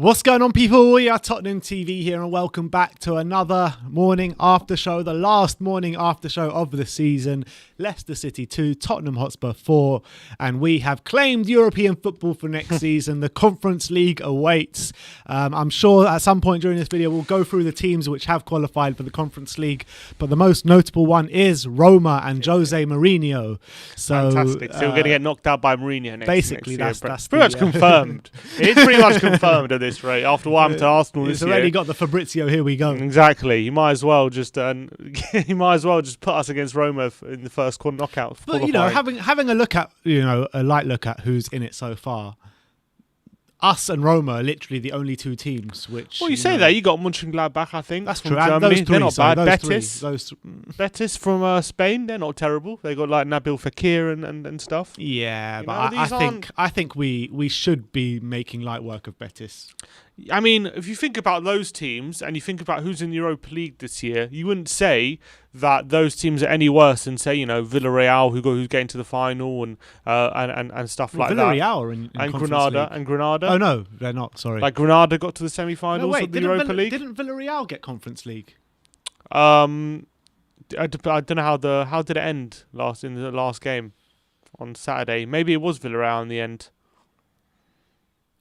What's going on, people? We are Tottenham TV here, and welcome back to another morning after show, the last morning after show of the season. Leicester City 2, Tottenham Hotspur 4, and we have claimed European football for next season. The Conference League awaits. I'm sure at some point during this video we'll go through the teams which have qualified for the Conference League, but the most notable one is Roma and Jose Mourinho. So, fantastic. So we're going to get knocked out by Mourinho next basically, year. that's pretty much confirmed. It's pretty much confirmed at this rate. After what happened to Arsenal this year, it's already got the Fabrizio. Here we go. Exactly. You might as well just put us against Roma in the first knockout. But you know, having a look at a light look at who's in it so far. Us and Roma are literally the only two teams which... Well, you say that. You got Mönchengladbach, I think. That's from true. Germany. Those three, they're not bad. Betis. Betis from Spain, they're not terrible. They got like Nabil Fekir and stuff. Yeah, but I think we should be making light work of Betis. I mean, if you think about those teams and you think about who's in the Europa League this year, you wouldn't say that those teams are any worse than, say, Villarreal, who's getting to the final and stuff like Villarreal that. And Granada. Oh no, they're not. Sorry. Like Granada got to the semi-finals of the Europa League. Didn't Villarreal get Conference League? I don't know how did it end in the last game on Saturday. Maybe it was Villarreal in the end.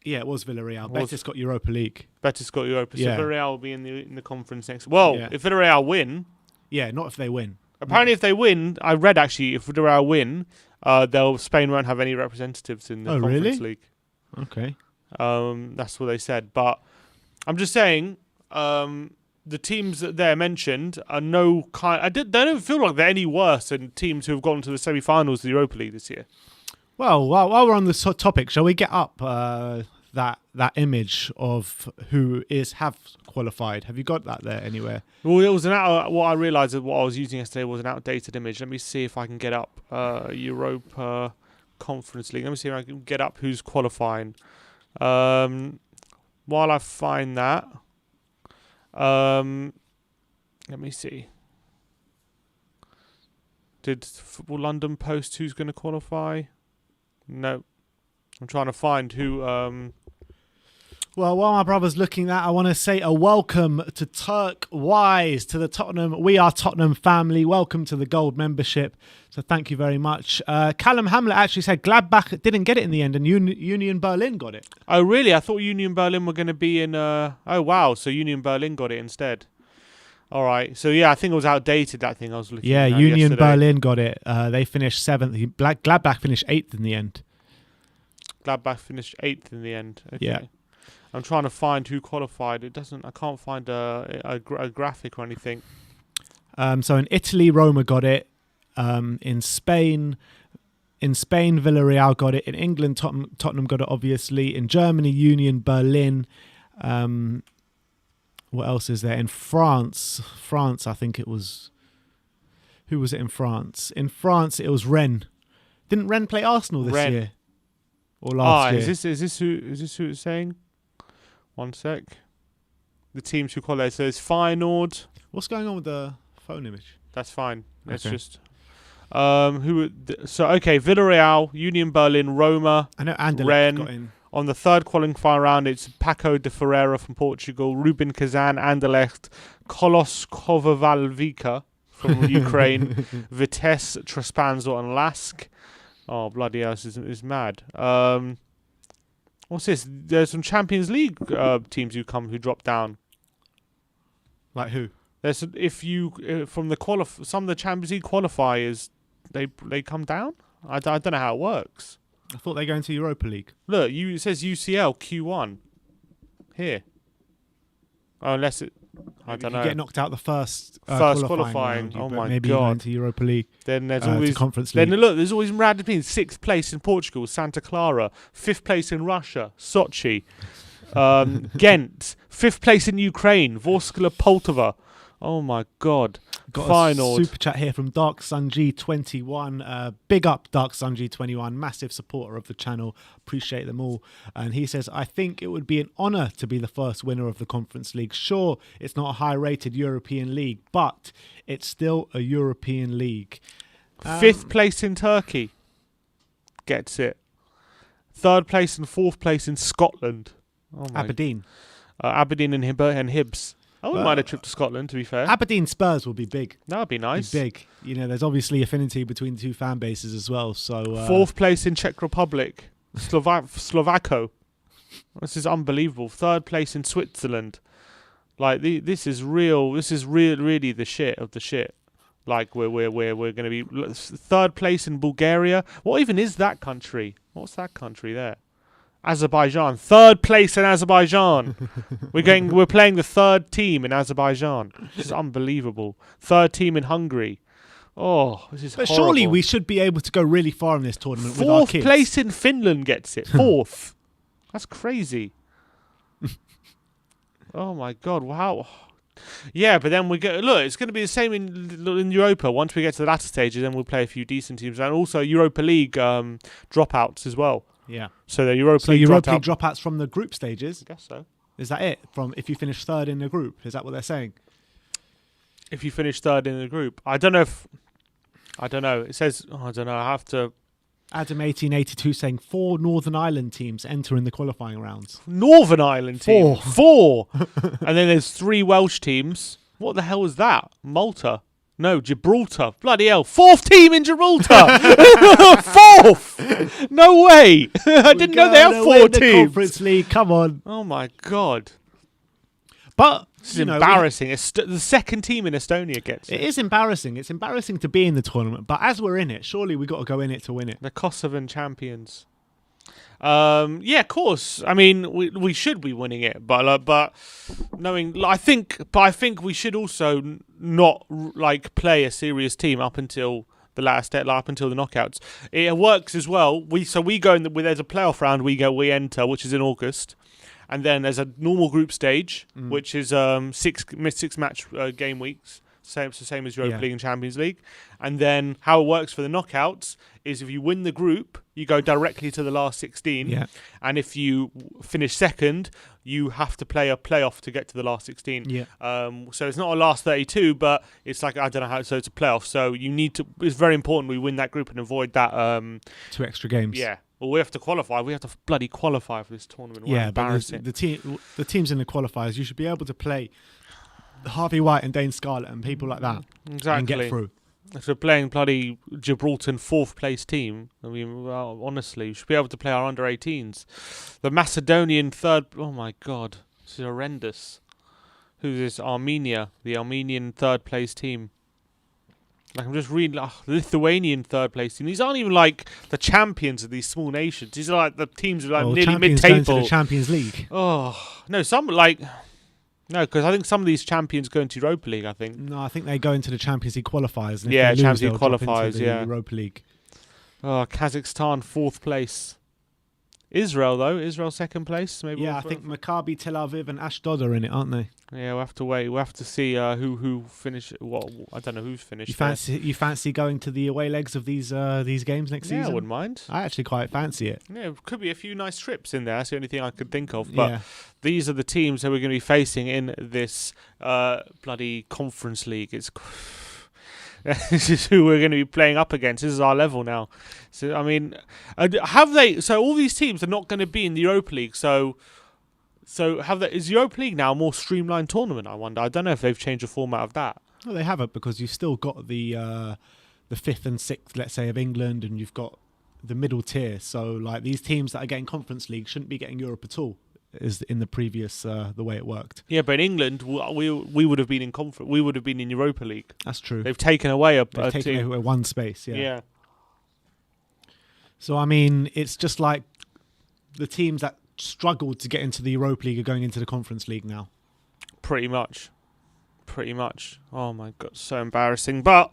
Yeah, it was Villarreal. Betis got Europa League. Betis got Europa. So yeah. Villarreal will be in the conference next. Well, if Villarreal win. Yeah, not if they win. Apparently, if they win, I read actually, if Villarreal win, Spain won't have any representatives in the Conference League. Okay. That's what they said. But I'm just saying, the teams that they're mentioned are they don't feel like they're any worse than teams who have gone to the semi-finals of the Europa League this year. Well, while we're on this topic, shall we get up that image of who have qualified? Have you got that there anywhere? Well, it was what I realised that what I was using yesterday was an outdated image. Let me see if I can get up Europa Conference League. Let me see if I can get up who's qualifying. While I find that, let me see. Did Football London post who's going to qualify? No. I'm trying to find who... Well, while my brother's looking that, I want to say a welcome to Turk Wise, to the Tottenham We Are Tottenham family. Welcome to the Gold membership. So thank you very much. Callum Hamlet actually said Gladbach didn't get it in the end and Union Berlin got it. Oh, really? I thought Union Berlin were going to be in... Oh, wow. So Union Berlin got it instead. All right. So, yeah, I think it was outdated, that thing I was looking at Union yesterday. Berlin got it. They finished 7th. Gladbach finished 8th in the end. Gladbach finished 8th in the end. Okay. Yeah. I'm trying to find who qualified. I can't find a graphic or anything. So in Italy, Roma got it. In Spain, In Spain, Villarreal got it. In England, Tottenham got it, obviously. In Germany, Union Berlin. What else is there? In France, I think it was... Who was it in France? In France, it was Rennes. Didn't Rennes play Arsenal this year? Or last year? Is this who it's saying? One sec. The teams who qualify. So it's Feyenoord. What's going on with the phone image? That's fine. Let's Okay. just... Villarreal, Union Berlin, Roma. I know Anderlecht Rennes. got in. On the third qualifying round, it's Paco de Ferreira from Portugal, Rubin Kazan, Anderlecht, Kolos Kovavalvika from Ukraine, Vitesse, Trespanzo and Lask. Oh, bloody hell, this is mad. What's this? There's some Champions League teams who dropped down. Like who? There's from the some of the Champions League qualifiers, they come down. I don't know how it works. I thought they were going to Europa League. Look, it says UCL Q1 here. Oh, unless it, I don't know. You get knocked out the first qualifying. round, Oh but my maybe God. you go into Europa League. Then there's to always Conference League. Then look, there's always random teams. 6th place in Portugal, Santa Clara. 5th place in Russia, Sochi. Ghent. 5th place in Ukraine, Vorskla Poltava. Oh my God. Got Feyenoord. a super chat here from Dark Sun G21. Big up Dark Sun G21, massive supporter of the channel. Appreciate them all. And he says, I think it would be an honour to be the first winner of the Conference League. Sure, it's not a high-rated European league, but it's still a European league. 5th place in Turkey. Gets it. 3rd place and 4th place in Scotland. Oh my. Aberdeen. Aberdeen and Hibs. I wouldn't mind a trip to Scotland, to be fair. Aberdeen Spurs will be big. That would be nice. Be big. You know, there's obviously affinity between the two fan bases as well. So 4th place in Czech Republic, Slovako. This is unbelievable. 3rd place in Switzerland. Like this is real. This is really the shit of the shit. Like we're going to be 3rd place in Bulgaria. What even is that country? What's that country there? Azerbaijan. 3rd place in Azerbaijan. We're playing the 3rd team in Azerbaijan. This is unbelievable. 3rd team in Hungary. Oh, this is But horrible. surely we should be able to go really far in this tournament with our 4th kids. place in Finland gets it. 4th. That's crazy. Oh my God! Wow. Yeah, but then we go. Look, it's going to be the same in Europa. Once we get to the latter stages, then we'll play a few decent teams, and also Europa League dropouts as well. Yeah. So the Europa League Europa League dropouts from the group stages. I guess so. Is that it? From if you finish 3rd in the group, is that what they're saying? If you finish 3rd in the group, I don't know. It says I don't know. I have to. Adam 1882 saying 4 Northern Ireland teams enter in the qualifying rounds. Northern Ireland team. 4. 4. And then there's 3 Welsh teams. What the hell is that? Malta. No, Gibraltar. Bloody hell. 4th team in Gibraltar. 4th. No way. I didn't know they have 4 The teams. Conference League, come on. Oh my God. But This is embarrassing. The 2nd team in Estonia gets it it. is embarrassing. It's embarrassing to be in the tournament, but as we're in it, surely we got to go in it to win it. The Kosovan champions. Yeah, of course. I mean, we should be winning it, but knowing, I think we should also not play a serious team up until the last step, up until the knockouts. It works as well. We go in there's a playoff round. We enter, which is in August, and then there's a normal group stage, which is 6 match game weeks. Same as Europa League and Champions League. And then how it works for the knockouts is if you win the group, you go directly to the last 16. Yeah. And if you finish 2nd, you have to play a playoff to get to the last 16. Yeah. So it's not a last 32, but it's like, I don't know how, so it's a playoff. So it's very important we win that group and avoid that. 2 extra games. Yeah. Well, we have to qualify. We have to bloody qualify for this tournament. Yeah, but embarrassing. the teams in the qualifiers, you should be able to play Harvey White and Dane Scarlett and people like that Exactly. and get through. If we're playing bloody Gibraltar 4th place team, I mean, well, honestly, we should be able to play our under 18s. The Macedonian 3rd. Oh my God, this is horrendous. Who's this? Armenia, the Armenian 3rd place team. Like I'm just reading, Lithuanian 3rd place team. These aren't even like the champions of these small nations. These are like the teams who are nearly champions going to mid-table. the Champions League. Oh no, no, because I think some of these champions go into Europa League. I think. No, I think they go into the Champions League qualifiers. And if Yeah, they lose, Champions League they'll drop into qualifiers, the yeah. Europa League. Kazakhstan 4th place. Israel though, Israel 2nd place. Maybe. Yeah, I think Maccabi Tel Aviv and Ashdod are in it, aren't they? Yeah, we'll have to wait. We'll have to see who finished. What I don't know who's finished. You fancy going to the away legs of these games next season? Yeah, I wouldn't mind. I actually quite fancy it. Yeah, could be a few nice trips in there. That's the only thing I could think of. But these are the teams that we're going to be facing in this bloody Conference League. It's this is who we're going to be playing up against. This is our level now. So I mean, have they? So all these teams are not going to be in the Europa League. So is Europa League now a more streamlined tournament? I wonder. I don't know if they've changed the format of that. Well, they haven't, because you've still got the 5th and 6th, let's say, of England, and you've got the middle tier. So like these teams that are getting Conference League shouldn't be getting Europe at all. Is in the previous the way it worked. Yeah, but in England we would have been in conference. We would have been in Europa League. That's true. They've taken away away one space. Yeah. So I mean, it's just like the teams that struggled to get into the Europa League are going into the Conference League now. Pretty much. Oh my god, so embarrassing. But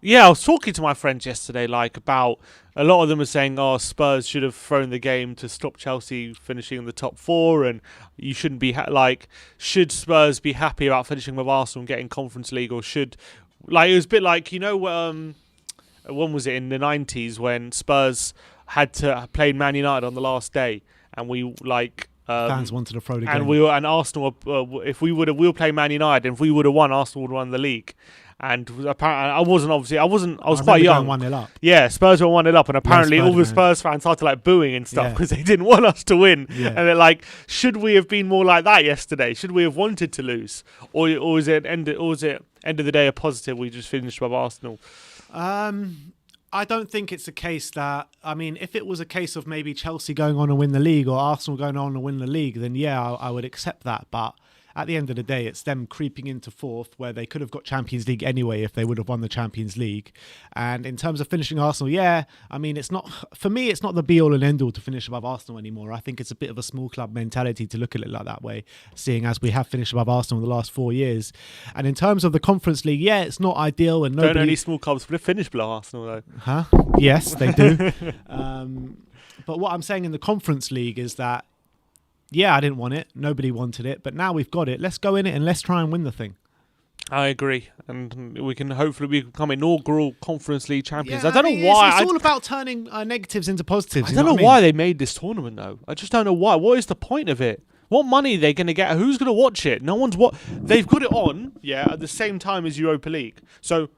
yeah, I was talking to my friends yesterday, about a lot of them were saying, Spurs should have thrown the game to stop Chelsea finishing in the top 4, and you shouldn't be should Spurs be happy about finishing with Arsenal and getting Conference League, or should it was a bit like, when was it in the 90s when Spurs had to play Man United on the last day, and we fans wanted to throw the game, and Arsenal, if we were playing Man United, and if we would have won, Arsenal would have won the league. And apparently, I was quite young. 1-0 up. Yeah, Spurs were 1-0 up, and apparently all the Spurs fans started booing and stuff because they didn't want us to win. Yeah. And they're like, should we have been more like that yesterday? Should we have wanted to lose, or is it end of the day a positive? We just finished with Arsenal. I don't think it's a case that, I mean, if it was a case of maybe Chelsea going on and win the league or Arsenal going on and win the league, then I would accept that. But at the end of the day, it's them creeping into 4th, where they could have got Champions League anyway if they would have won the Champions League. And in terms of finishing Arsenal, I mean, it's not the be-all and end-all to finish above Arsenal anymore. I think it's a bit of a small club mentality to look at it like that way, seeing as we have finished above Arsenal in the last 4 years. And in terms of the Conference League, it's not ideal. And don't only small clubs have finished below Arsenal, though. Huh? Yes, they do. But what I'm saying in the Conference League is that, I didn't want it. Nobody wanted it. But now we've got it. Let's go in it and let's try and win the thing. I agree. And we can hopefully become inaugural Conference League champions. Yeah, I don't know why. It's all about turning negatives into positives. I don't know why they made this tournament, though. I just don't know why. What is the point of it? What money are they going to get? Who's going to watch it? No one's They've got it on, at the same time as Europa League. So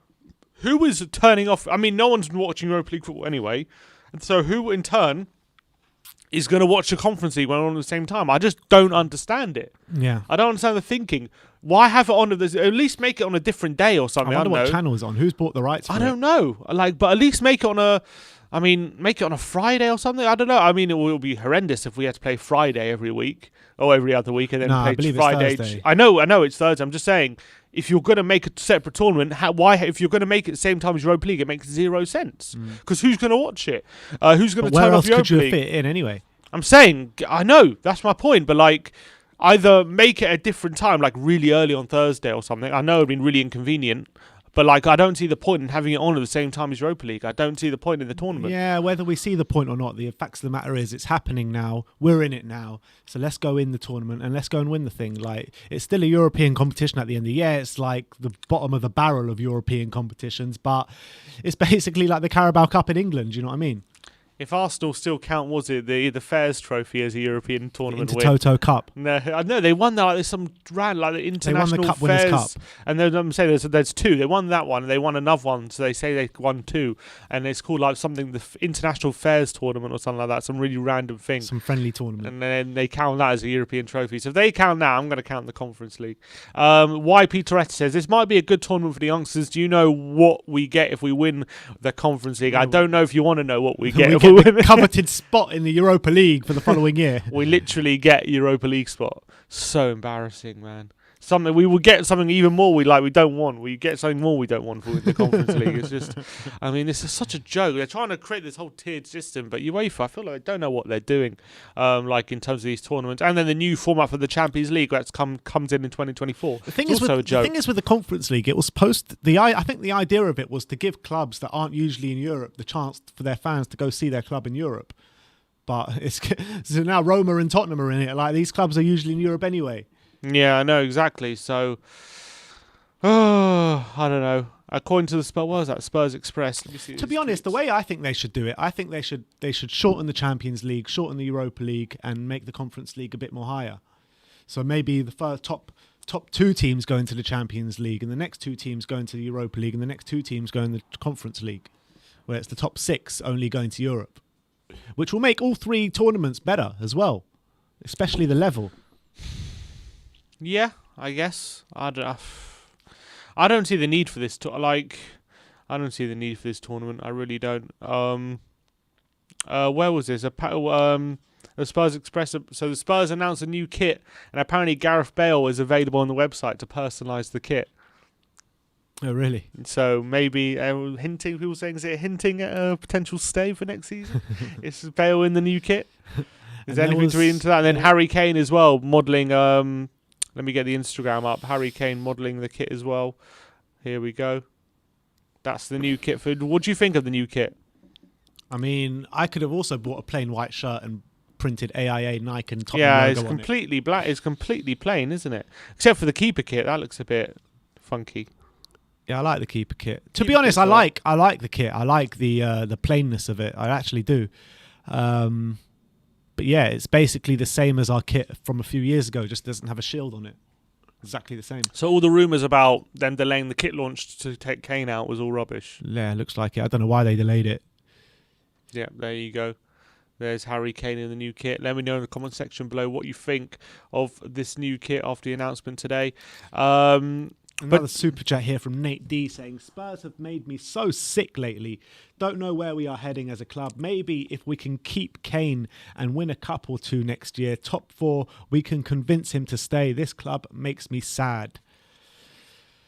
who is turning off? I mean, no one's watching Europa League football anyway. And so who, in turn, is going to watch the Conference League when on at the same time? I just don't understand it. Yeah. I don't understand the thinking. Why have it on? At least make it on a different day or something. I wonder what channel is on. Who's bought the rights for it? I don't know. But at least make it on a Friday or something. I don't know. I mean, it will be horrendous if we had to play Friday every week or every other week and then play I believe Friday. It's Thursday. I know it's Thursday. I'm just saying, if you're going to make a separate tournament, if you're going to make it the same time as Europa League, it makes 0 sense. Because who's going to watch it? Who's going to turn off Europa League? Where else could you fit it in anyway? I'm saying, I know, that's my point, but either make it a different time, really early on Thursday or something. I know it'd been really inconvenient, but I don't see the point in having it on at the same time as Europa League. I don't see the point in the tournament. Yeah, whether we see the point or not, the facts of the matter is it's happening now. We're in it now. So let's go in the tournament and let's go and win the thing. It's still a European competition at the end of the year. It's like the bottom of the barrel of European competitions, but it's basically like the Carabao Cup in England. Do you know what I mean? If Arsenal still count, was it the Fairs Trophy as a European tournament win? Toto Cup. No, I know they won that. There's some round the international they won the Cup Fairs, Winners' Cup. And I'm saying there's 2. They won that one, and they won another one. So they say they won 2, and it's called something the International Fairs Tournament or something like that. Some really random thing. Some friendly tournament. And then they count that as a European trophy. So if they count that, I'm going to count the Conference League. YP Tourette says this might be a good tournament for the youngsters. Do you know what we get if we win the Conference League? I don't know if you want to know what we get if we win the coveted spot in the Europa League for the following year. We literally get Europa League spot. So embarrassing, man. something we will get something even more we don't want. We get something more we don't want for the Conference League. It's just, I mean, this is such a joke. They're trying to create this whole tiered system, but UEFA, I feel like they don't know what they're doing. Like in terms of these tournaments, and then the new format for the Champions League that's comes in 2024. The thing it's is, also a joke. The thing is with the Conference League, it was I think the idea of it was to give clubs that aren't usually in Europe the chance for their fans to go see their club in Europe. But so now Roma and Tottenham are in it. Like, these clubs are usually in Europe anyway. Yeah, I know exactly. So, I don't know. According to the Spurs, what was that? Spurs Express. Let me see. To be honest, the way I think they should do it, I think they should shorten the Champions League, shorten the Europa League, and make the Conference League a bit more higher. So maybe the first top two teams go into the Champions League, and the next two teams go into the Europa League, and the next two teams go in the Conference League, where it's the top 6 only going to Europe, which will make all 3 tournaments better as well, especially the level. Yeah, I guess. I don't see the need for this. I don't see the need for this tournament. I really don't. Where was this? The Spurs Express. So the Spurs announced a new kit, and apparently Gareth Bale is available on the website to personalise the kit. Oh, really? So maybe hinting. People saying, is it hinting at a potential stay for next season? Is Bale in the new kit? Is there anything to read into that? And then Harry Kane as well, modelling. Let me get the Instagram up. Harry Kane modelling the kit as well. Here we go. That's the new kit. What do you think of the new kit? I mean, I could have also bought a plain white shirt and printed AIA, Nike and Tottenham yeah, logo it's completely black. It's completely plain, isn't it? Except for the keeper kit. That looks a bit funky. Yeah, I like the keeper kit. To be honest, I like the kit. I like the plainness of it. I actually do. But yeah, it's basically the same as our kit from a few years ago. Just doesn't have a shield on it. Exactly the same. So all the rumours about them delaying the kit launch to take Kane out was all rubbish. Yeah, looks like it. I don't know why they delayed it. Yeah, there you go. There's Harry Kane in the new kit. Let me know in the comment section below what you think of this new kit after the announcement today. Another super chat here from Nate D saying, Spurs have made me so sick lately. Don't know where we are heading as a club. Maybe if we can keep Kane and win a cup or 2 next year, top 4, we can convince him to stay. This club makes me sad.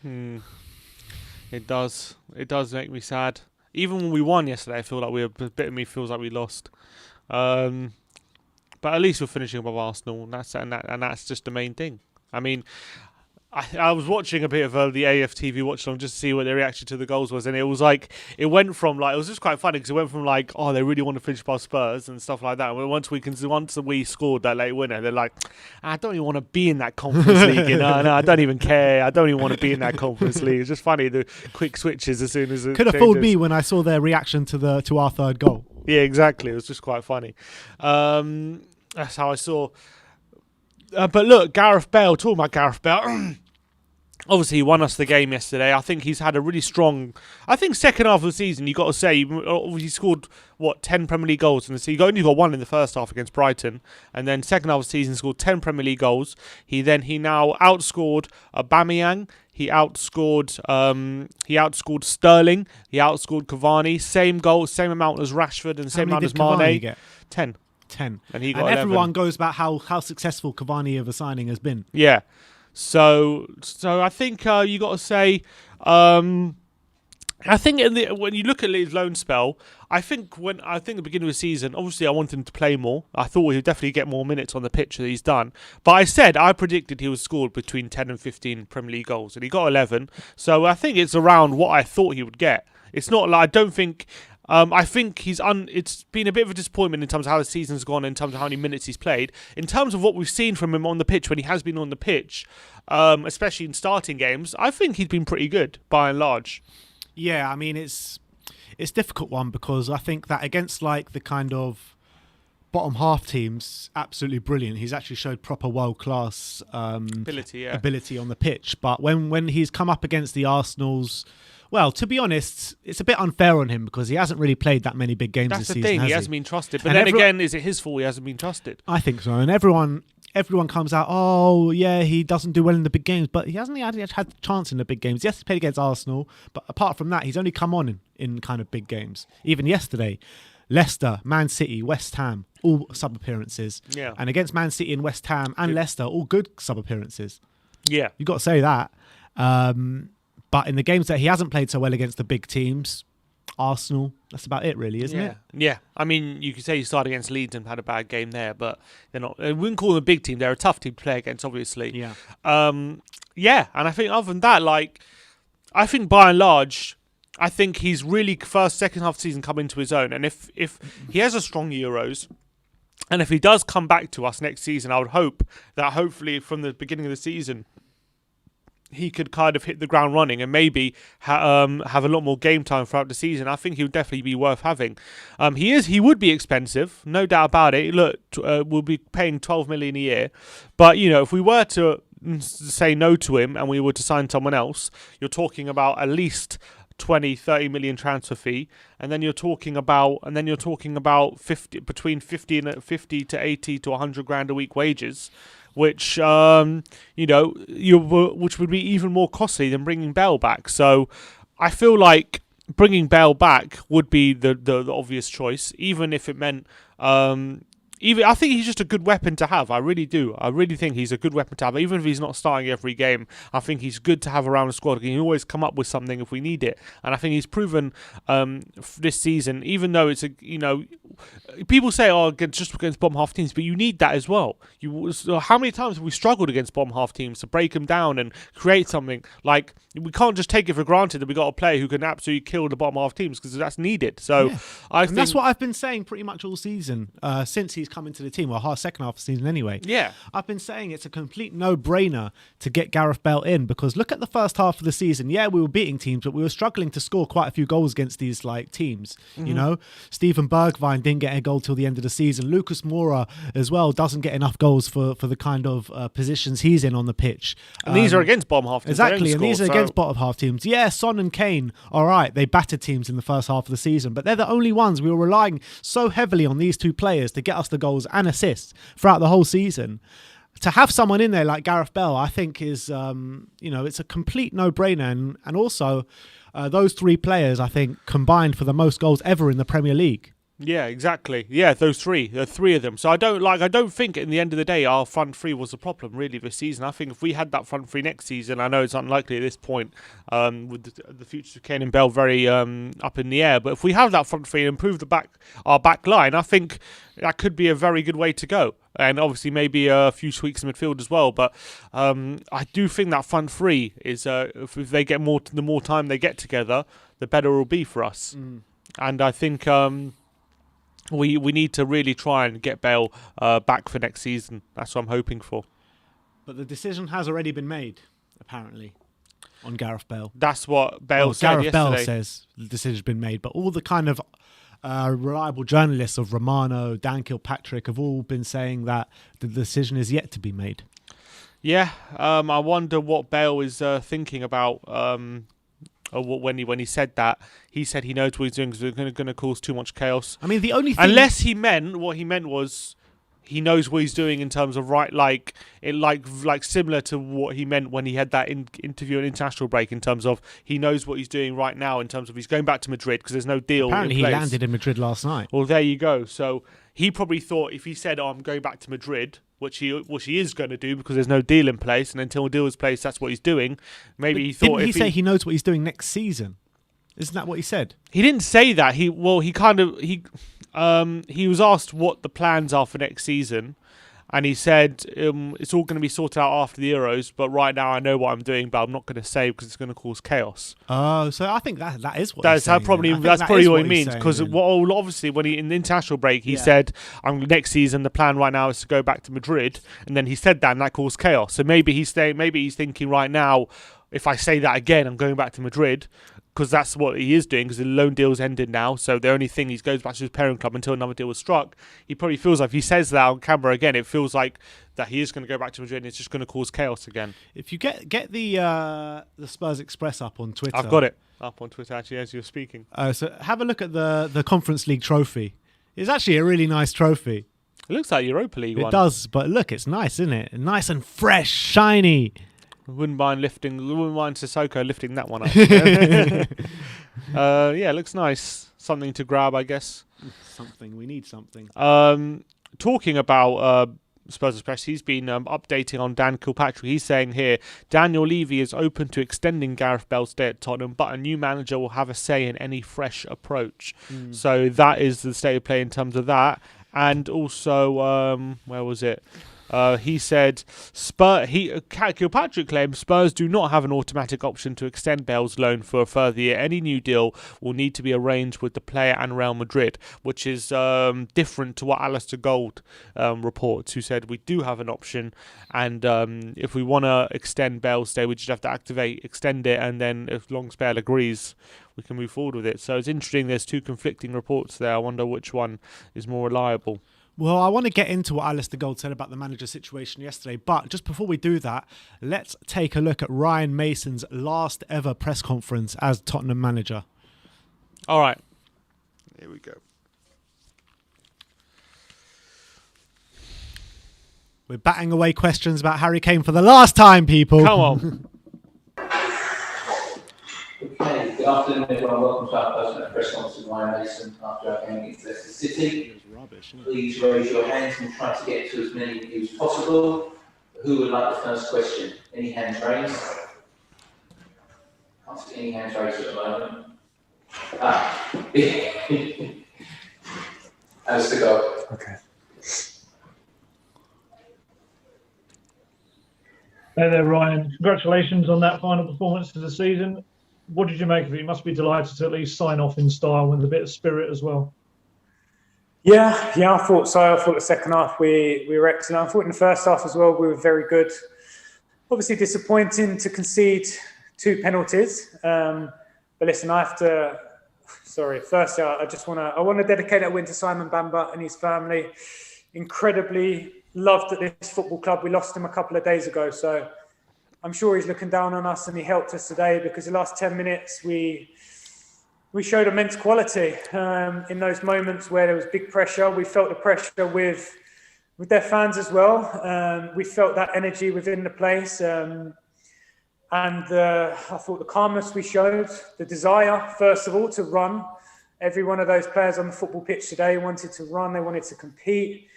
It does. It does make me sad. Even when we won yesterday, I feel like a bit of me feels like we lost. But at least we're finishing above Arsenal, and that's just the main thing. I mean, I was watching a bit of the AFTV watch along just to see what their reaction to the goals was, and it was like it was just quite funny because it went from like, oh, they really want to finish by Spurs and stuff like that. And once we scored that late winner, they're like, I don't even want to be in that Conference League, no, I don't even care. I don't even want to be in that Conference League. It's just funny the quick switches as soon as it could have fooled me when I saw their reaction to our third goal. Yeah, exactly. It was just quite funny. That's how I saw. But look, Gareth Bale, talking about Gareth Bale, obviously he won us the game yesterday. I think he's had a really strong, second half of the season, you've got to say, he scored, 10 Premier League goals in the season. He only got 1 in the first half against Brighton, and then second half of the season scored 10 Premier League goals. He now outscored Aubameyang. He outscored Sterling. He outscored Cavani. Same goal, same amount as Rashford, and same amount as Mane. 10. And he got 11. Everyone goes about how successful Cavani of a signing has been. Yeah. So I think you got to say, I think when you look at his loan spell, I think the beginning of the season, obviously I wanted him to play more. I thought he'd definitely get more minutes on the pitch than he's done. But I predicted he would score between 10 and 15 Premier League goals, and he got 11. So I think it's around what I thought he would get. It's not like I don't think. I think it's been a bit of a disappointment in terms of how the season's gone, in terms of how many minutes he's played. In terms of what we've seen from him on the pitch when he has been on the pitch, especially in starting games, I think he's been pretty good by and large. Yeah, I mean, it's a difficult one because I think that against like the kind of bottom half teams, absolutely brilliant. He's actually showed proper world-class ability on the pitch. But when he's come up against the Arsenals... Well, to be honest, it's a bit unfair on him because he hasn't really played that many big games this season. That's the thing, he hasn't been trusted. But then again, is it his fault he hasn't been trusted? I think so. And everyone comes out, oh, yeah, he doesn't do well in the big games. But he hasn't had the chance in the big games. Yes, he played against Arsenal. But apart from that, he's only come on in kind of big games. Even yesterday, Leicester, Man City, West Ham, all sub-appearances. Yeah. And against Man City and West Ham and Leicester, all good sub-appearances. Yeah. You've got to say that. But in the games that he hasn't played so well against the big teams, Arsenal, that's about it really, isn't it? Yeah. I mean, you could say he started against Leeds and had a bad game there, but they're not. We wouldn't call them a big team. They're a tough team to play against, obviously. Yeah. Yeah, and I think other than that, like, I think by and large, I think he's really second half of the season come into his own. And if he has a strong Euros, and if he does come back to us next season, I would hope that hopefully from the beginning of the season, he could kind of hit the ground running and maybe have a lot more game time throughout the season. I think he would definitely be worth having. He would be expensive, no doubt about it. Look, we'll be paying 12 million a year, but if we were to say no to him and we were to sign someone else, you're talking about at least 20-30 million transfer fee, and then you're talking about between 50 to 80 to 100 grand a week wages, which which would be even more costly than bringing Bale back. So I feel like bringing Bale back would be the obvious choice, even if it meant I think he's just a good weapon to have. I really do. I really think he's a good weapon to have. Even if he's not starting every game, I think he's good to have around the squad. He can always come up with something if we need it. And I think he's proven this season, even though it's people say, just against bottom half teams, but you need that as well. How many times have we struggled against bottom half teams to break them down and create something? Like, we can't just take it for granted that we got a player who can absolutely kill the bottom half teams, because that's needed. So yeah. I think that's what I've been saying pretty much all season since he's come into the team, or second half of the season anyway. Yeah. I've been saying it's a complete no-brainer to get Gareth Bale in, because look at the first half of the season. Yeah, we were beating teams, but we were struggling to score quite a few goals against these teams. Mm-hmm. Steven Bergwijn didn't get a goal till the end of the season. Lucas Moura as well doesn't get enough goals for the kind of positions he's in on the pitch. And these are against bottom half teams. Exactly, and these are against bottom half teams. Yeah, Son and Kane, all right, they battered teams in the first half of the season, but they're the only ones. We were relying so heavily on these two players to get us the goals and assists throughout the whole season. To have someone in there like Gareth Bale, I think is, it's a complete no-brainer. And also, those three players, I think, combined for the most goals ever in the Premier League. Yeah, exactly. Yeah, those three. There are three of them. So I don't think in the end of the day our front three was a problem really this season. I think if we had that front three next season, I know it's unlikely at this point with the future of Kane and Bale very up in the air, but if we have that front three and improve our back line, I think that could be a very good way to go. And obviously maybe a few tweaks in midfield as well. But I do think that front three is, if they get the more time they get together, the better it will be for us. Mm. And I think we need to really try and get Bale back for next season. That's what I'm hoping for. But the decision has already been made, apparently, on Gareth Bale. That's what Bale said Gareth yesterday. Bale says the decision's been made, but all the kind of reliable journalists of Romano, Dan Kilpatrick have all been saying that the decision is yet to be made. Yeah, I wonder what Bale is thinking about when he said that. He said he knows what he's doing because it's going to cause too much chaos. I mean, the only thing... Unless what he meant was he knows what he's doing in terms of like similar to what he meant when he had that interview at international break, in terms of he knows what he's doing right now in terms of he's going back to Madrid because there's no deal. Apparently he landed in Madrid last night. Well, there you go. So he probably thought if he said, I'm going back to Madrid, which he is going to do because there's no deal in place, and until a deal is placed, that's what he's doing. Maybe he thought... Didn't he say he knows what he's doing next season? Isn't that what he said? He didn't say that. He was asked what the plans are for next season, and he said it's all going to be sorted out after the Euros, but right now I know what I'm doing, but I'm not going to say because it's going to cause chaos. Oh, so I think that is what that's he's saying. That's probably what he means, because obviously when in the international break he said next season the plan right now is to go back to Madrid, and then he said that and that caused chaos. So maybe he's thinking right now, if I say that again, I'm going back to Madrid, because that's what he is doing, because the loan deal's ended now. So the only thing, he goes back to his parent club until another deal was struck. He probably feels like if he says that on camera again, it feels like that he is going to go back to Madrid and it's just going to cause chaos again. If you get the Spurs Express up on Twitter. I've got it up on Twitter actually as you're speaking. So have a look at the Conference League trophy. It's actually a really nice trophy. It looks like Europa League one. It does, but look, it's nice, isn't it? Nice and fresh, shiny. Wouldn't mind Sissoko lifting that one up. It looks nice. Something to grab, I guess. We need something. Talking about Spurs press, he's been updating on Dan Kilpatrick. He's saying here, Daniel Levy is open to extending Gareth Bale's stay at Tottenham, but a new manager will have a say in any fresh approach. So that is the state of play in terms of that. And also, where was it? He said, Kilpatrick claims Spurs do not have an automatic option to extend Bale's loan for a further year. Any new deal will need to be arranged with the player and Real Madrid, which is different to what Alistair Gold reports, who said we do have an option, and if we want to extend Bale's stay, we just have to extend it, and then if long Bale agrees, we can move forward with it. So it's interesting, there's two conflicting reports there. I wonder which one is more reliable. Well, I want to get into what Alistair Gold said about the manager situation yesterday, but just before we do that, let's take a look at Ryan Mason's last ever press conference as Tottenham manager. All right. Here we go. We're batting away questions about Harry Kane for the last time, people. Come on. Okay, good afternoon everyone. Welcome to our first press conference with Ryan Mason after our game against Leicester City. Please raise your hands and try to get to as many of you as possible. Who would like the first question? Any hands raised? Can't see any hands raised at the moment. Alistair Gold. Okay. Hey there, Ryan. Congratulations on that final performance of the season. What did you make of it? You must be delighted to at least sign off in style with a bit of spirit as well. Yeah, I thought so. I thought the second half we were excellent. I thought in the first half as well we were very good. Obviously disappointing to concede 2 penalties. But listen, firstly, I want to dedicate that win to Simon Bamba and his family. Incredibly loved at this football club. We lost him a couple of days ago, so I'm sure he's looking down on us, and he helped us today because the last 10 minutes we showed immense quality in those moments where there was big pressure. We felt the pressure with their fans as well. We felt that energy within the place. And I thought the calmness we showed, the desire, first of all, to run. Every one of those players on the football pitch today wanted to run. They wanted to compete.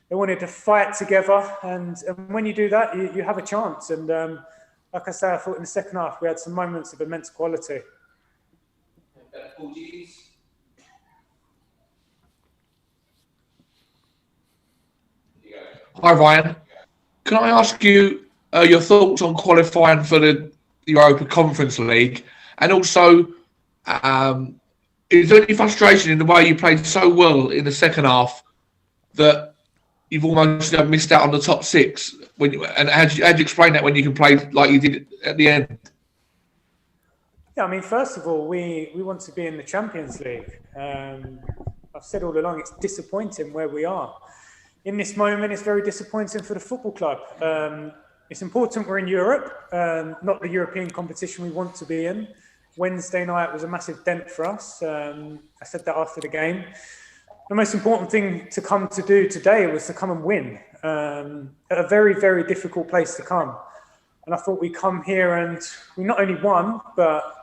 They wanted to fight together. And when you do that, you have a chance. And like I say, I thought in the second half, we had some moments of immense quality. Hi Ryan, can I ask you your thoughts on qualifying for the Europa Conference League, and also is there any frustration in the way you played so well in the second half that you've almost missed out on the top 6? And how do you explain that when you can play like you did at the end? Yeah, I mean, first of all, we want to be in the Champions League. I've said all along, it's disappointing where we are. In this moment, it's very disappointing for the football club. It's important we're in Europe, not the European competition we want to be in. Wednesday night was a massive dent for us. I said that after the game. The most important thing to come to do today was to come and win at a very, very difficult place to come. And I thought we come here and we not only won, but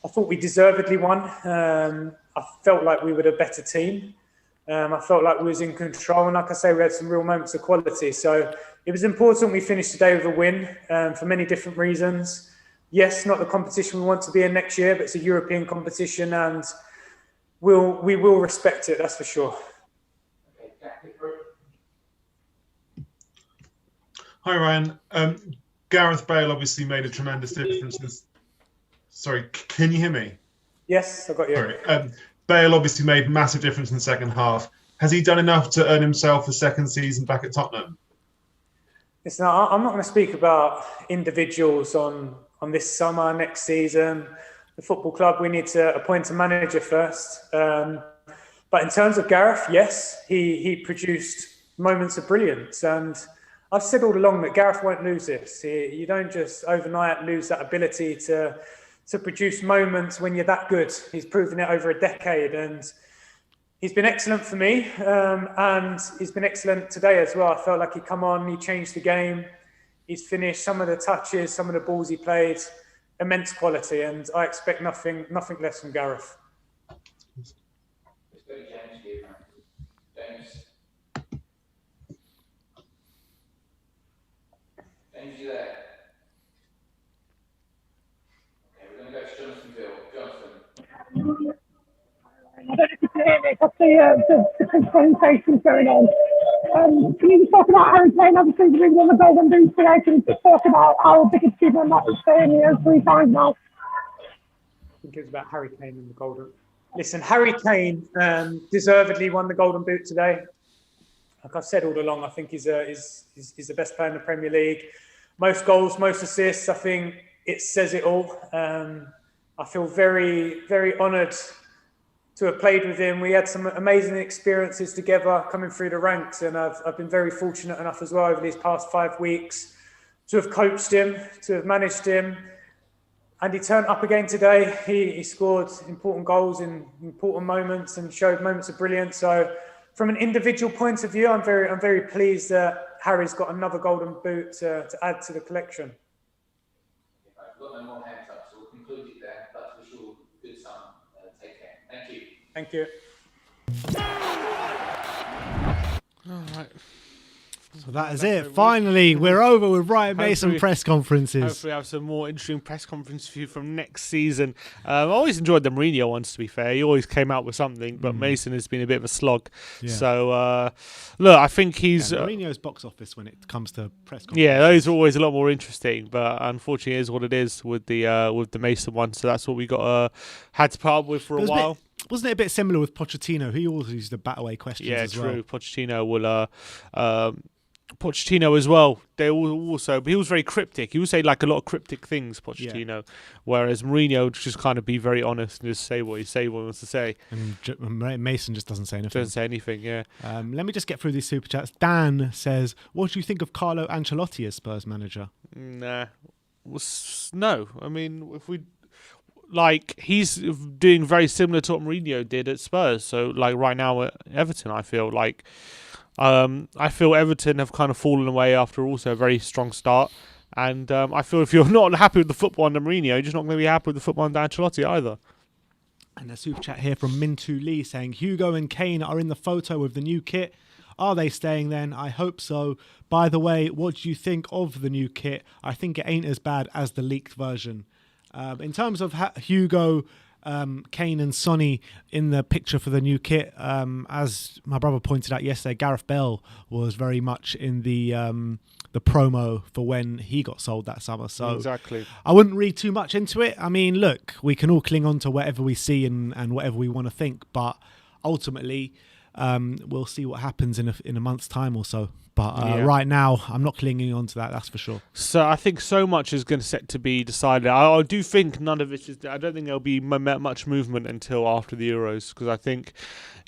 I thought we deservedly won. I felt like we were the better team. I felt like we was in control. And like I say, we had some real moments of quality. So it was important we finished today with a win for many different reasons. Yes, not the competition we want to be in next year, but it's a European competition and we will respect it, that's for sure. Hi, Ryan. Gareth Bale obviously made a tremendous difference. Sorry, can you hear me? Yes, I got you. Sorry. Bale obviously made a massive difference in the second half. Has he done enough to earn himself a second season back at Tottenham? Listen, I'm not going to speak about individuals on this summer, next season. The football club, we need to appoint a manager first. But in terms of Gareth, yes, he produced moments of brilliance. And I've said all along that Gareth won't lose this. You don't just overnight lose that ability to produce moments when you're that good. He's proven it over a decade. And he's been excellent for me. And he's been excellent today as well. I felt like he'd come on, he changed the game. He's finished some of the touches, some of the balls he played. Immense quality, and I expect nothing less from Gareth. James, you there? Okay, we're going to go to Jonathan Bill. Jonathan. I don't know if you can hear me. I've the confrontations going on. Can you just talk about Harry Kane? Obviously, we won the Golden Boot today. Can you just talk about our big achievement that was staying here 3 times now? I think it was about Harry Kane and the Golden. Listen, Harry Kane deservedly won the Golden Boot today. Like I've said all along, I think he's the best player in the Premier League. Most goals, most assists. I think it says it all. I feel very, very honoured to have played with him. We had some amazing experiences together coming through the ranks, and I've been very fortunate enough as well over these past 5 weeks to have coached him, to have managed him. And he turned up again today. He scored important goals in important moments and showed moments of brilliance. So from an individual point of view, I'm very pleased that Harry's got another Golden Boot to add to the collection. I've got no more hands up, so we'll conclude it there. But wish you all good sun. Take care. Thank you. Thank you. All right. So that is it. Finally, we're over with Ryan Mason Hopefully- press conferences. Hopefully, have some more interesting press conferences for you from next season. I always enjoyed the Mourinho ones. To be fair, he always came out with something, but Mason has been a bit of a slog. Yeah. So look, I think he's. Mourinho's box office when it comes to press conferences. Yeah, those are always a lot more interesting, but unfortunately, it is what it is with the Mason one. So that's what we got had to put up with for a while. Wasn't it a bit similar with Pochettino? He always used to bat away questions as well. Yeah, true. Pochettino will. Pochettino as well. They also, but he was very cryptic. He would say like a lot of cryptic things, Pochettino. Whereas Mourinho would just kind of be very honest and just say what he wants to say. And Mason just doesn't say anything. Doesn't say anything. Yeah. Let me just get through these super chats. Dan says, "What do you think of Carlo Ancelotti as Spurs manager?" Nah. No. I mean, if we. Like, he's doing very similar to what Mourinho did at Spurs. So, like, right now at Everton, I feel like... I feel Everton have kind of fallen away after also a very strong start. And I feel if you're not happy with the football under Mourinho, you're just not going to be happy with the football under Ancelotti either. And a super chat here from Mintu Lee saying, Hugo and Kane are in the photo with the new kit. Are they staying then? I hope so. By the way, what do you think of the new kit? I think it ain't as bad as the leaked version. In terms of Hugo, Kane and Sonny in the picture for the new kit, as my brother pointed out yesterday, Gareth Bale was very much in the promo for when he got sold that summer. So exactly. I wouldn't read too much into it. I mean, look, we can all cling on to whatever we see and whatever we want to think, but ultimately we'll see what happens in a month's time or so. But right now, I'm not clinging on to that, that's for sure. So I think so much is going to set to be decided. I do think none of it is... I don't think there'll be much movement until after the Euros, because I think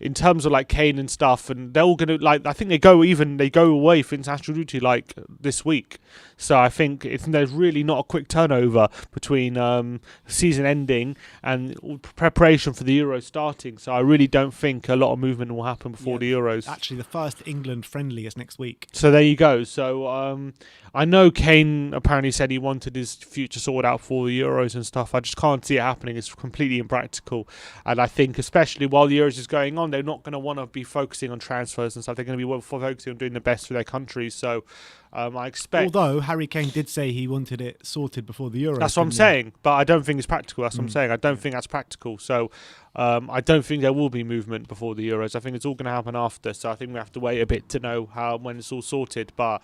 in terms of like Kane and stuff, and they're all going to... like, I think they go away for international duty like this week. So I think there's really not a quick turnover between season ending and preparation for the Euros starting. So I really don't think a lot of movement will happen before the Euros. Actually, the first England friendly is next week. So there you go. So I know Kane apparently said he wanted his future sorted out for the Euros and stuff. I just can't see it happening. It's completely impractical. And I think especially while the Euros is going on, they're not going to want to be focusing on transfers and stuff. They're going to be focusing on doing the best for their countries. So I expect... Although Harry Kane did say he wanted it sorted before the Euros. That's what I'm saying. But I don't think it's practical. That's what I'm saying. I don't think that's practical. So I don't think there will be movement before the Euros. I think it's all going to happen after. So I think we have to wait a bit to know when it's all sorted. But,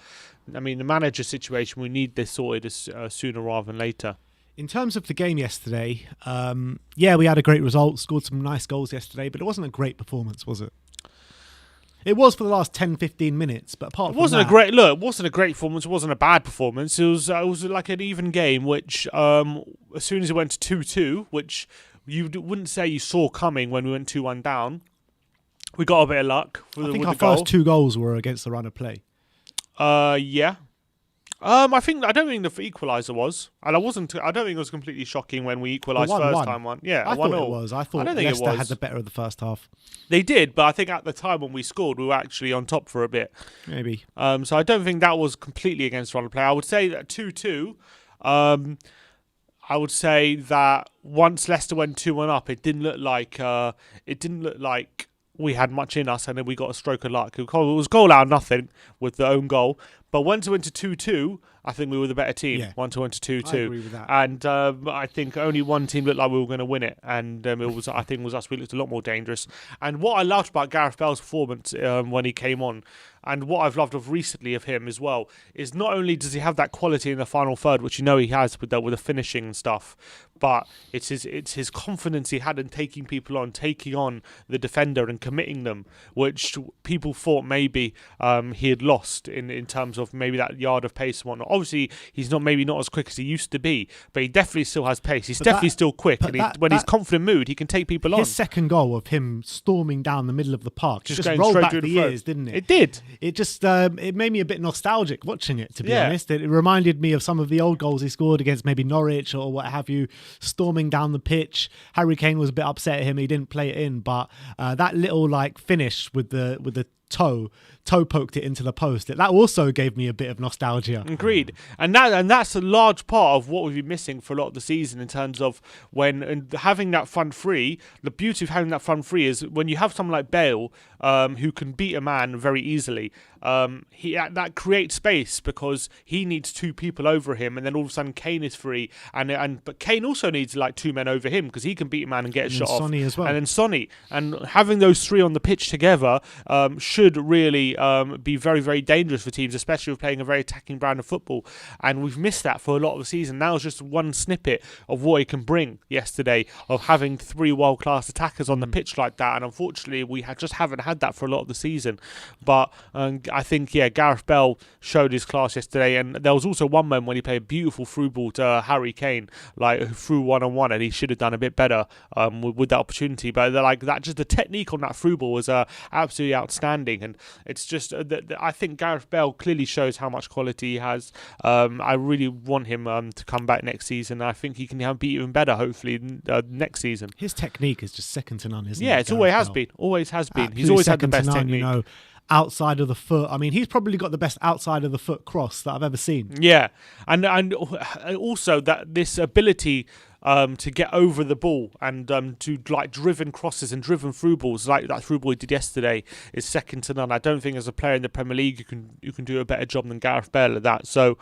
I mean, the manager situation, we need this sorted sooner rather than later. In terms of the game yesterday, we had a great result, scored some nice goals yesterday, but it wasn't a great performance, was it? It was for the last 10-15 minutes, but apart from that... It wasn't a great performance, it wasn't a bad performance. It was like an even game, which as soon as it went to 2-2, which you wouldn't say you saw coming when we went 2-1 down, we got a bit of luck with I think the our goal. first 2 goals were against the run of play. Yeah. I don't think the equaliser was, and I don't think it was completely shocking when we equalised first time one. Yeah, I thought it was. I thought Leicester had the better of the first half. They did, but I think at the time when we scored, we were actually on top for a bit. Maybe. So I don't think that was completely against run of play. I would say that 2-2. I would say that once Leicester went 2-1 up, it didn't look like we had much in us, and then we got a stroke of luck. It was goal out of nothing with the own goal. But once it went to 2-2, I think we were the better team. Yeah. 1-2 to 2-2. I agree with that. And I think only one team looked like we were going to win it, and it was I think it was us. We looked a lot more dangerous. And what I loved about Gareth Bale's performance when he came on, and what I've loved of recently of him as well, is not only does he have that quality in the final third, which you know he has with the finishing and stuff, but it's his confidence he had in taking people on, taking on the defender and committing them, which people thought maybe he had lost in terms of maybe that yard of pace and whatnot. Obviously, he's not as quick as he used to be, but he definitely still has pace. He's definitely still quick, and when he's confident mood, he can take people on. His second goal of him storming down the middle of the park just going rolled straight back through the the throat. years, didn't it? It did. It just it made me a bit nostalgic watching it, to be honest. It reminded me of some of the old goals he scored against maybe Norwich or what have you, storming down the pitch. Harry Kane was a bit upset at him. He didn't play it in, but that little finish with the toe poked it into the post. That also gave me a bit of nostalgia. Agreed, and that's a large part of what we've been missing for a lot of the season in terms of having that front three. The beauty of having that front three is when you have someone like Bale, who can beat a man very easily. That creates space because he needs two people over him, and then all of a sudden Kane is free, but Kane also needs two men over him because he can beat a man and get a shot off. Sonny as well. And then Sonny, and having those three on the pitch together should really be very, very dangerous for teams, especially with playing a very attacking brand of football. And we've missed that for a lot of the season. Now it's just one snippet of what he can bring yesterday, of having three world-class attackers on the pitch like that. And unfortunately, we just haven't had that for a lot of the season. But I think, Gareth Bale showed his class yesterday. And there was also one moment when he played a beautiful through ball to Harry Kane, through one-on-one, and he should have done a bit better with that opportunity. But just the technique on that through ball was absolutely outstanding. And it's just I think Gareth Bale clearly shows how much quality he has. I really want him to come back next season. I think he can be even better, hopefully, next season. His technique is just second to none, isn't it? Yeah, it always has been. Always has been. He's always had the best technique. Outside of the foot. I mean, he's probably got the best outside of the foot cross that I've ever seen. Yeah, and also that this ability to get over the ball and to driven crosses and driven through balls like that through ball he did yesterday is second to none. I don't think as a player in the Premier League you can do a better job than Gareth Bale at that. So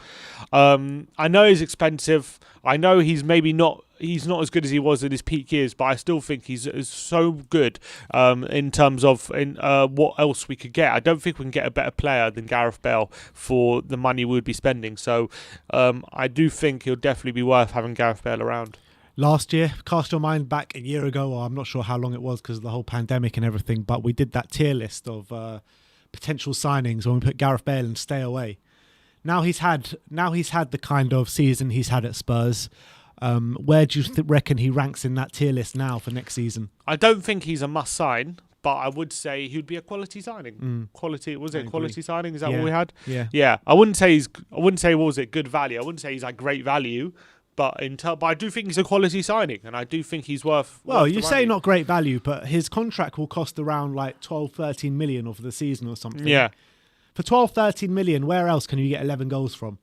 I know he's expensive. I know he's not as good as he was in his peak years, but I still think he's so good in terms of what else we could get. I don't think we can get a better player than Gareth Bale for the money we would be spending. So I do think he'll definitely be worth having Gareth Bale around. Last year, cast your mind back a year ago, or I'm not sure how long it was because of the whole pandemic and everything, but we did that tier list of potential signings when we put Gareth Bale and stay away. Now he's had the kind of season he's had at Spurs. Where do you reckon he ranks in that tier list now for next season? I don't think he's a must sign, but I would say he'd be a quality signing. Quality signing? Is that what we had? Yeah. I wouldn't say what was it, good value. I wouldn't say he's great value, but I do think he's a quality signing, and I do think he's worth. Well, you say not great value, but his contract will cost around 12-13 million over the season or something. Yeah. For 12-13 million, where else can you get 11 goals from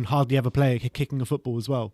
hardly ever kicking a football as well?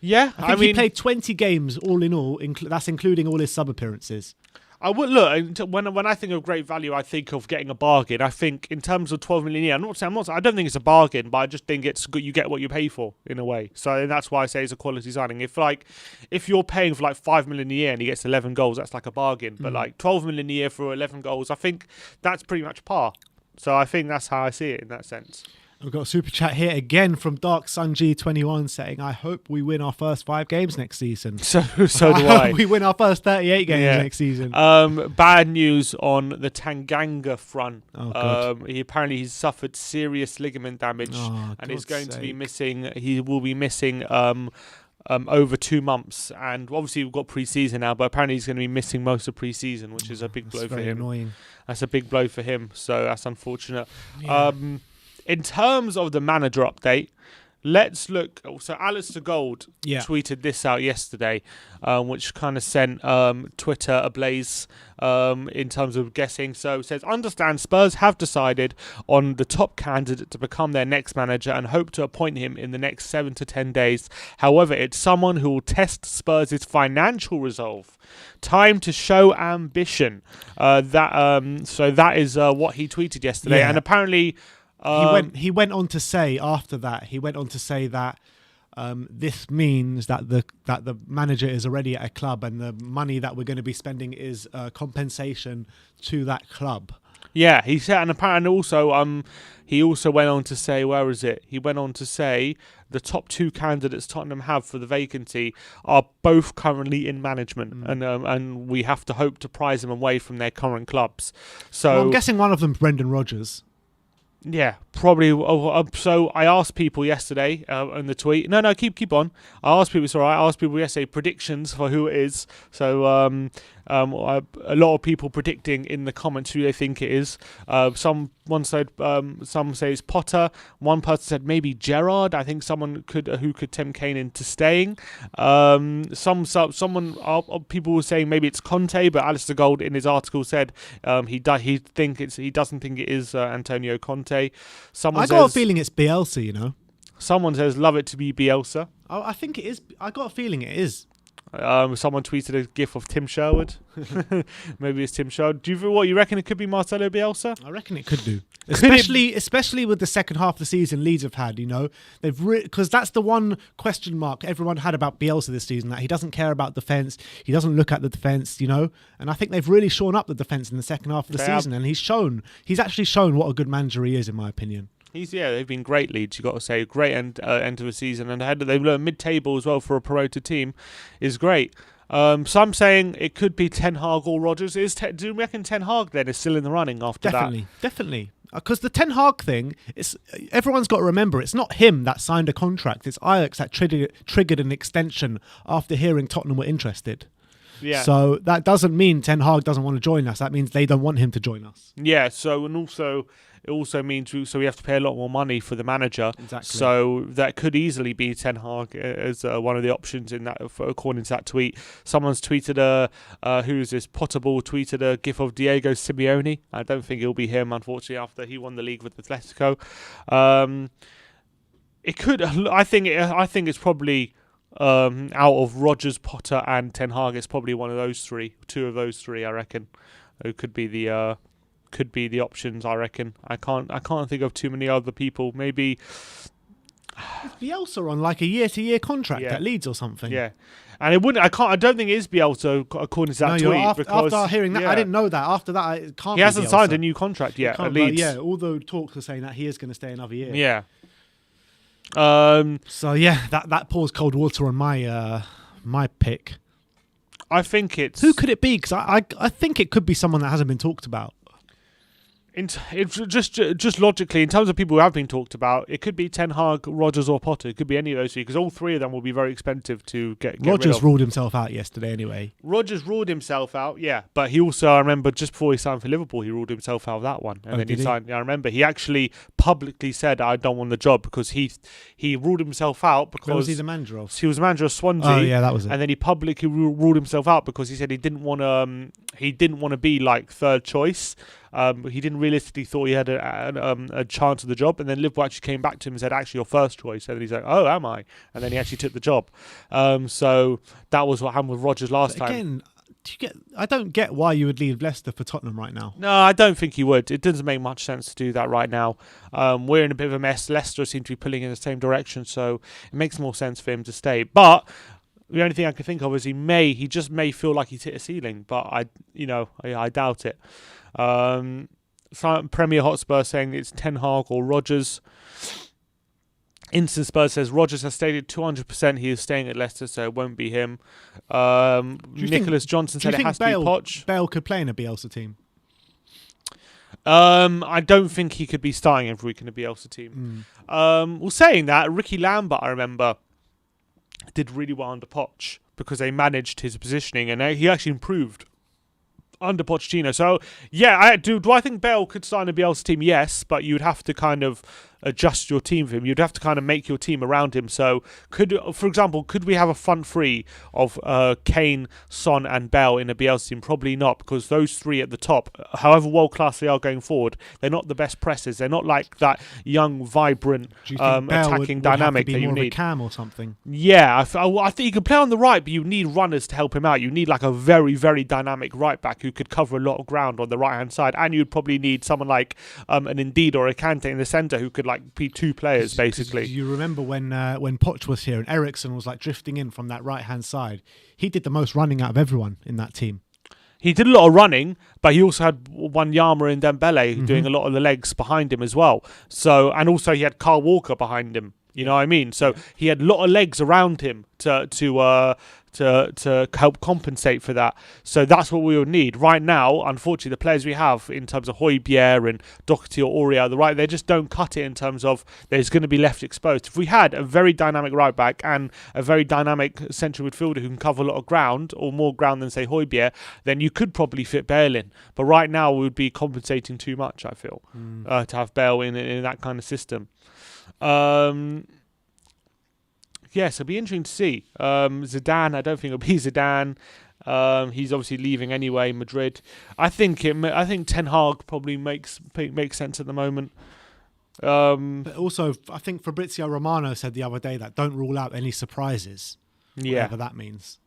Yeah, I mean, he played 20 games all in all. That's including all his sub appearances. I would look when I think of great value. I think of getting a bargain. I think in terms of 12 million a year, I don't think it's a bargain, but I just think it's good. You get what you pay for in a way. So that's why I say it's a quality signing. If you're paying for 5 million a year and he gets 11 goals, that's like a bargain. But 12 million a year for 11 goals, I think that's pretty much par. So I think that's how I see it in that sense. We've got a super chat here again from Dark Sun G21 saying, I hope we win our first 5 games next season. So do I. Hope we win our first 38 games next season. Bad news on the Tanganga front. Oh, God. He's suffered serious ligament damage and is going to be missing. He will be missing over 2 months. And obviously we've got pre-season now, but apparently he's going to be missing most of pre-season, which is a big blow for him. Annoying. That's a big blow for him. So that's unfortunate. Yeah. In terms of the manager update, let's look. So Alistair Gold tweeted this out yesterday, which kind of sent Twitter ablaze in terms of guessing. So it says, understand Spurs have decided on the top candidate to become their next manager and hope to appoint him in the next 7 to 10 days. However, it's someone who will test Spurs' financial resolve. Time to show ambition. So that is what he tweeted yesterday. Yeah. And apparently He went on to say after that. He went on to say that this means that the manager is already at a club, and the money that we're going to be spending is compensation to that club. Yeah, he said, and apparently also, he also went on to say, where is it? He went on to say the top 2 candidates Tottenham have for the vacancy are both currently in management, and we have to hope to prize them away from their current clubs. So I'm guessing one of them's Brendan Rodgers. Yeah, probably. So I asked people yesterday in the tweet. No, keep on. I asked people. Sorry, I asked people yesterday predictions for who it is. So a lot of people predicting in the comments who they think it is. Some say it's Potter. One person said maybe Gerrard. I think someone who could tempt Kane into staying. People were saying maybe it's Conte, but Alistair Gold in his article said he doesn't think it is Antonio Conte. I got a feeling it's Bielsa, you know. Someone says, love it to be Bielsa. I think it is. I got a feeling it is. Someone tweeted a gif of Tim Sherwood. Maybe it's Tim Sherwood. You reckon it could be Marcelo Bielsa? I reckon it could do. Especially with the second half of the season Leeds have had, you know. Because that's the one question mark everyone had about Bielsa this season, that he doesn't care about defence, he doesn't look at the defence, you know. And I think they've really shored up the defence in the second half of the season, and he's actually shown what a good manager he is, in my opinion. They've been great Leeds, you've got to say. Great end of the season, and they've learned mid-table as well for a promoted team is great. Some saying it could be Ten Hag or Rodgers. Do you reckon Ten Hag then is still in the running after that? Definitely. Because the Ten Hag thing, everyone's got to remember, it's not him that signed a contract. It's Ajax that triggered an extension after hearing Tottenham were interested. Yeah. So that doesn't mean Ten Hag doesn't want to join us. That means they don't want him to join us. Yeah. It also means we have to pay a lot more money for the manager. Exactly. So that could easily be Ten Hag as one of the options in that, according to that tweet. Someone's tweeted who is this? Potterball tweeted a gif of Diego Simeone. I don't think it'll be him, unfortunately, after he won the league with Atletico. It could. I think it's probably out of Rodgers, Potter, and Ten Hag. It's probably one of those three. 2 of those 3, I reckon. It could be the options, I reckon. I can't think of too many other people. Maybe is Bielsa on like a year-to-year contract at Leeds or something? Yeah, and it wouldn't. I don't think it is Bielsa according to that tweet. After hearing that, I didn't know that. After that, it can't. He hasn't Bielsa. signed a new contract yet at Leeds. Although talks are saying that he is going to stay another year. Yeah. So yeah, that pours cold water on my pick. I think it's who could it be? Because I think it could be someone that hasn't been talked about. Just logically, in terms of people who have been talked about, it could be Ten Hag, Rodgers, or Potter. It could be any of those 3, because all 3 of them will be very expensive to get Rodgers rid of. ruled himself out yesterday anyway. Rodgers ruled himself out, yeah. But he also, I remember, just before he signed for Liverpool, he ruled himself out of that one. And then he signed. Yeah, I remember he actually publicly said, I don't want the job, because he ruled himself out because... Where was he the manager of? He was the manager of Swansea. Oh, yeah, that was it. And then he publicly ruled himself out because he said he didn't want to be like third choice. He didn't realistically thought he had a chance of the job, and then Liverpool actually came back to him and said, actually, your first choice. And then he's like, oh, am I? And then he actually took the job. So that was what happened with Rodgers last time. I don't get why you would leave Leicester for Tottenham right now. No, I don't think he would. It doesn't make much sense to do that right now. We're in a bit of a mess. Leicester seem to be pulling in the same direction, so it makes more sense for him to stay. But the only thing I can think of is he just may feel like he's hit a ceiling, but I doubt it. Premier Hotspur saying it's Ten Hag or Rodgers. Instant Spurs says Rodgers has stated 200% he is staying at Leicester, so it won't be him. Nicholas Johnson said it has to be Poch. Bale could play in a Bielsa team? I don't think he could be starting every week in a Bielsa team. Well, saying that, Ricky Lambert, I remember, did really well under Poch because they managed his positioning and he actually improved under Pochettino. So, yeah, do I think Bale could start in a Bielsa team? Yes, but you'd have to kind of adjust your team for him. You'd have to kind of make your team around him. So, for example, could we have a front three of Kane, Son, and Bale in a Bielsa team? Probably not, because those three at the top, however world class they are going forward, they're not the best pressers. They're not like that young, vibrant, Do you think Bale attacking would dynamic have to be that you more of a need. Cam or something? Yeah, I think he can play on the right, but you need runners to help him out. You need like a very, very dynamic right back who could cover a lot of ground on the right hand side, and you'd probably need someone like an Indeed or a Kante in the centre who could like be two players basically. You remember when Poch was here and Ericsson was like drifting in from that right hand side? He did the most running out of everyone in that team. He did a lot of running, but he also had Wanyama and Dembele doing a lot of the legs behind him as well. So, and also he had Kyle Walker behind him. You know what I mean? So he had a lot of legs around him to help compensate for that. So that's what we would need right now. Unfortunately, the players we have in terms of Højbjerg and Doherty or Aurier, the right, they just don't cut it in terms of there's going to be left exposed. If we had a very dynamic right back and a very dynamic central midfielder who can cover a lot of ground, or more ground than say Højbjerg, then you could probably fit Bale in. But right now we would be compensating too much, I feel, to have Bale in that kind of system. Yes, it'll be interesting to see. Zidane, I don't think it'll be Zidane. He's obviously leaving anyway, Madrid. I think Ten Hag probably makes sense at the moment. But also, I think Fabrizio Romano said the other day that don't rule out any surprises. Yeah, whatever that means.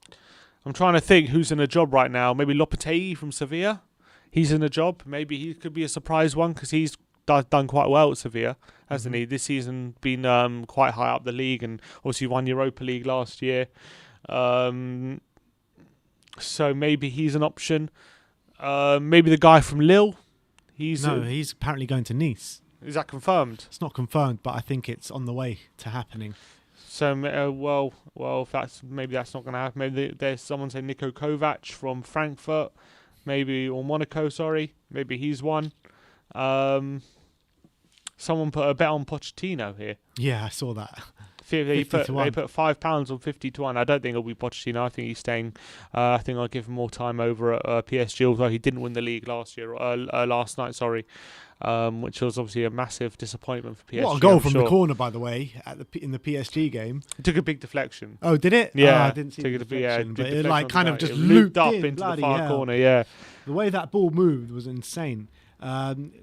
I'm trying to think who's in a job right now. Maybe Lopetegui from Sevilla. He's in a job. Maybe he could be a surprise one because he's done quite well at Sevilla, hasn't he? This season been quite high up the league, and obviously won Europa League last year. So maybe he's an option. Maybe the guy from Lille. He's apparently going to Nice. Is that confirmed? It's not confirmed, but I think it's on the way to happening. So if that's not going to happen. Maybe there's someone saying Niko Kovac from Frankfurt, or Monaco. Sorry, maybe he's one. Someone put a bet on Pochettino here. Yeah, I saw that. They put £5 on 50 to 1. I don't think it'll be Pochettino. I think he's staying. I think I'll give him more time over at PSG, although he didn't win the league last night. Sorry, which was obviously a massive disappointment for PSG. What a goal from the corner, by the way, in the PSG game. It took a big deflection. Oh, did it? Yeah, I didn't see the deflection, but it like kind of just looped up in, into the far corner. Yeah, the way that ball moved was insane.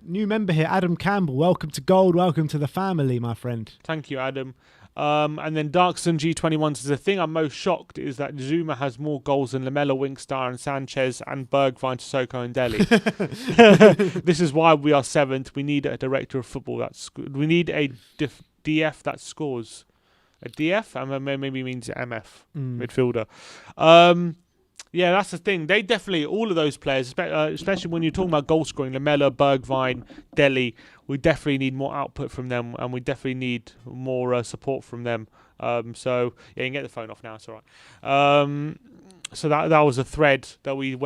New member here, Adam Campbell. Welcome to Gold. Welcome to the family, my friend. Thank you, Adam. And then Darkson G21 says, the thing I'm most shocked is that Zuma has more goals than Lamella, Winkstar and Sanchez and Bergwijn, Sissoko and Dele. This is why we are 7th. We need a director of football we need a DF that scores. A DF? Maybe means MF, midfielder. Yeah, that's the thing. They definitely, all of those players, especially when you're talking about goal scoring, Lamella, Bergwijn, Dele, we definitely need more output from them, and we definitely need more support from them. So yeah, you can get the phone off now. It's all right. So that was a thread that we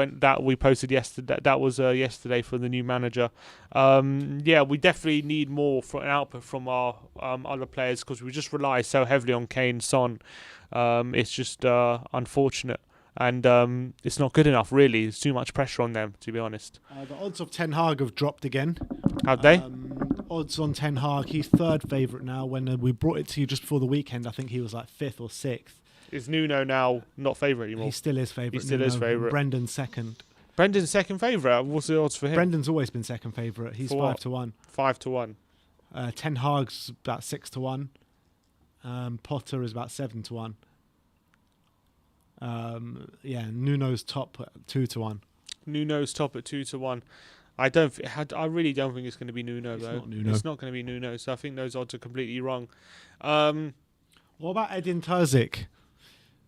posted yesterday. That was yesterday for the new manager. Yeah, we definitely need more for an output from our other players because we just rely so heavily on Kane, Son. It's just unfortunate. And it's not good enough, really. There's too much pressure on them, to be honest. The odds of Ten Hag have dropped again. Have they? Odds on Ten Hag, he's 3rd favourite now. When we brought it to you just before the weekend, I think he was like 5th or 6th. Is Nuno now not favourite anymore? He still is favourite. He still is favourite. Brendan's 2nd. Brendan's 2nd favourite? What's the odds for him? Brendan's always been 2nd favourite. He's 5 to 1. 5 to 1. Ten Hag's about 6 to 1. Potter is about 7 to 1. Nuno's top at 2 to 1. Nuno's top at 2 to 1. I really don't think it's going to be Nuno though. Not Nuno. It's not going to be Nuno. So I think those odds are completely wrong. What about Edin Terzic,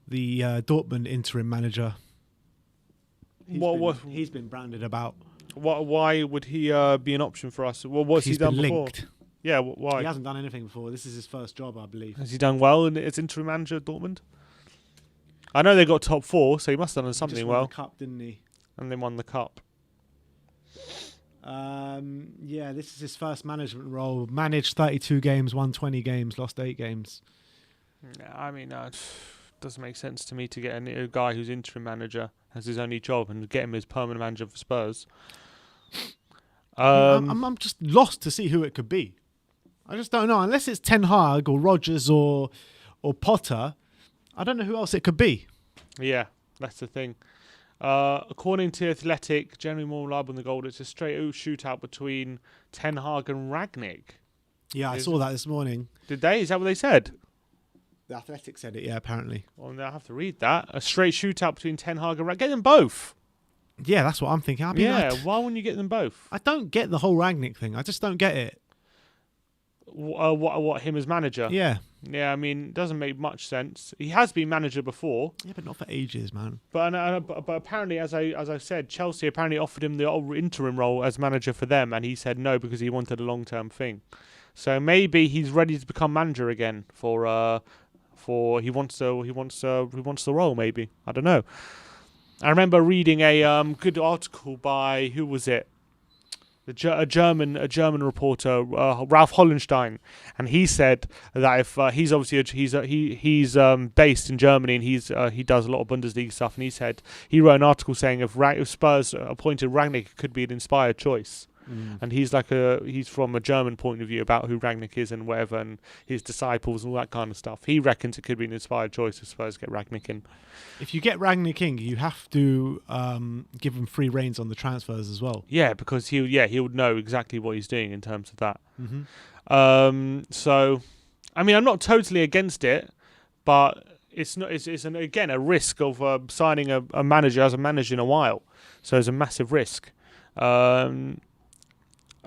the Dortmund interim manager? He's been branded about. Why would he be an option for us? What's he done before? Linked. Yeah, why? He hasn't done anything before. This is his first job, I believe. Has he done well as interim manager at Dortmund? I know they got top 4, so he must have done something he just well. won the cup, didn't he? And they won the cup. Yeah, this is his first management role. Managed 32 games, won 20 games, lost 8 games. I mean, it doesn't make sense to me to get a guy who's interim manager as his only job and get him as permanent manager for Spurs. I'm just lost to see who it could be. I just don't know. Unless it's Ten Hag or Rodgers or Potter, I don't know who else it could be. Yeah, that's the thing. According to Athletic, generally more reliable in the goal. It's a straight shootout between Ten Hag and Rangnick. Yeah, I saw that this morning. Did they? Is that what they said? The Athletic said it, yeah, apparently. Well, I have to read that. A straight shootout between Ten Hag and Rangnick. Get them both. Yeah, that's what I'm thinking. Why wouldn't you get them both? I don't get the whole Rangnick thing. I just don't get it. What him as manager? Yeah. Yeah, I mean, it doesn't make much sense. He has been manager before. Yeah, but not for ages, man. But apparently, as I said, Chelsea apparently offered him the interim role as manager for them, and he said no because he wanted a long-term thing. So maybe he's ready to become manager again for he wants the role. Maybe, I don't know. I remember reading a good article by, who was it? A German reporter, Ralph Hollenstein, and he said that if he's obviously he's based in Germany and he does a lot of Bundesliga stuff, and he said he wrote an article saying if Spurs appointed Rangnick, it could be an inspired choice. And he's from a German point of view about who Rangnick is and whatever, and his disciples and all that kind of stuff. He reckons it could be an inspired choice if Spurs get Rangnick in. If you get Rangnick in, you have to give him free reins on the transfers as well. Yeah, because he would know exactly what he's doing in terms of that. Mm-hmm. So, I mean, I'm not totally against it, but it's again a risk of signing a manager as a manager in a while. So it's a massive risk.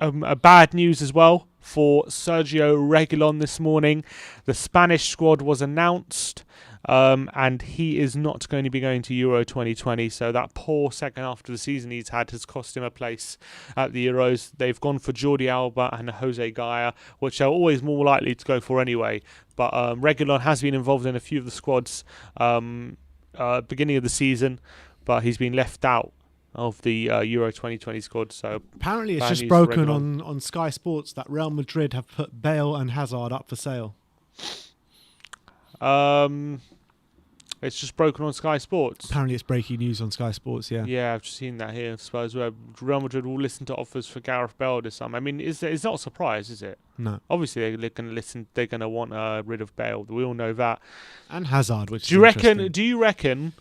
A bad news as well for Sergio Reguilon this morning. The Spanish squad was announced, and he is not going to be going to Euro 2020. So that poor second half of the season he's had has cost him a place at the Euros. They've gone for Jordi Alba and Jose Gaya, which are always more likely to go for anyway. But Reguilon has been involved in a few of the squads beginning of the season, but he's been left out of the Euro 2020 squad. So apparently it's just broken on Sky Sports that Real Madrid have put Bale and Hazard up for sale. It's just broken on Sky Sports. Apparently it's breaking news on Sky Sports, yeah. Yeah, I've just seen that here. I suppose Real Madrid will listen to offers for Gareth Bale this summer. I mean, it's not a surprise, is it? No. Obviously they're going to listen. They're going to want rid of Bale. We all know that. And Hazard, which do you reckon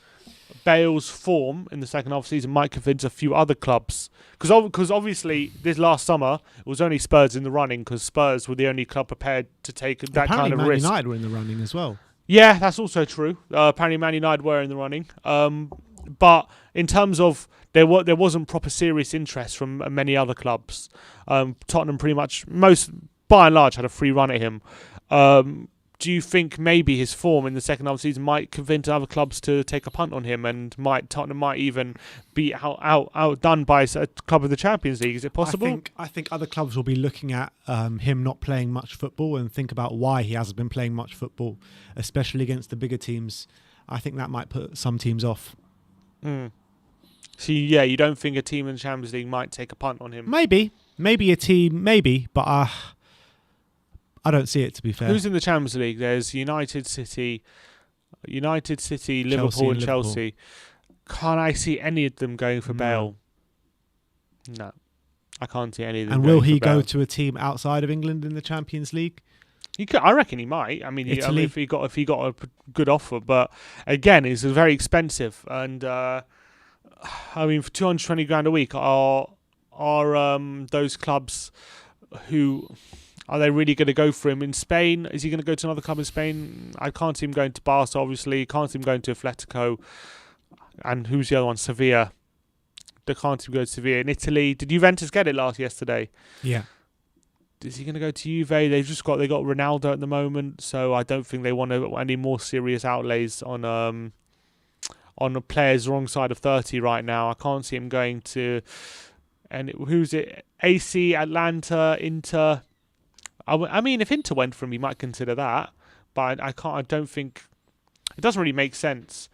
Bale's form in the second half of the season might convince a few other clubs? Because obviously this last summer it was only Spurs in the running, because Spurs were the only club prepared to take that kind of risk. Man United were in the running as well. Yeah, that's also true. Apparently Man United were in the running. But in terms of there wasn't proper serious interest from many other clubs. Tottenham pretty much by and large had a free run at him. Do you think maybe his form in the second half of the season might convince other clubs to take a punt on him, and Tottenham might even be outdone by a club of the Champions League? Is it possible? I think other clubs will be looking at him not playing much football and think about why he hasn't been playing much football, especially against the bigger teams. I think that might put some teams off. So yeah, you don't think a team in the Champions League might take a punt on him? Maybe a team, but I don't see it, to be fair. Who's in the Champions League? There's United City, Liverpool and Chelsea. Can't I see any of them going for Bale? No. I can't see any of them and going will he for Bale. go to a team outside of England in the Champions League? I reckon he might. I mean, if he got a good offer, but again, it's very expensive. And I mean, for 220 grand a week, are those clubs who... Are they really going to go for him in Spain? Is he going to go to another club in Spain? I can't see him going to Barca, obviously. Can't see him going to Atletico. And who's the other one? Sevilla. They can't see him go to Sevilla. In Italy, did Juventus get it yesterday? Yeah. Is he going to go to Juve? They got Ronaldo at the moment, so I don't think they want any more serious outlays on players wrong side of 30 right now. I can't see him going to... And who's it? AC, Atlanta, Inter... I mean, if Inter went for him, he might consider that, but I don't think it doesn't really make sense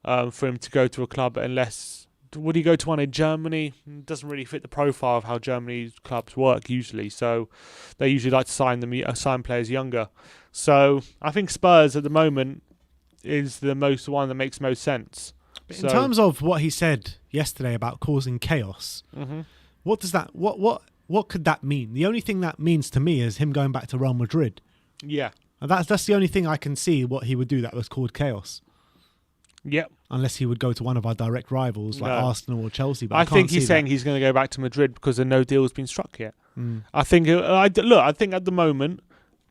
for him to go to a club unless would he go to one in Germany? It doesn't really fit the profile of how Germany's clubs work usually. So they usually like to sign players younger. So I think Spurs at the moment is the one that makes most sense. But in terms of what he said yesterday about causing chaos, what does that what what could that mean? The only thing that means to me is him going back to Real Madrid. Yeah. And that's the only thing I can see what he would do that was called chaos. Yep. Unless he would go to one of our direct rivals like No. Arsenal or Chelsea. But I think see he's saying that. he's going to go back to Madrid because no deal's been struck yet. Mm. I think. I think at the moment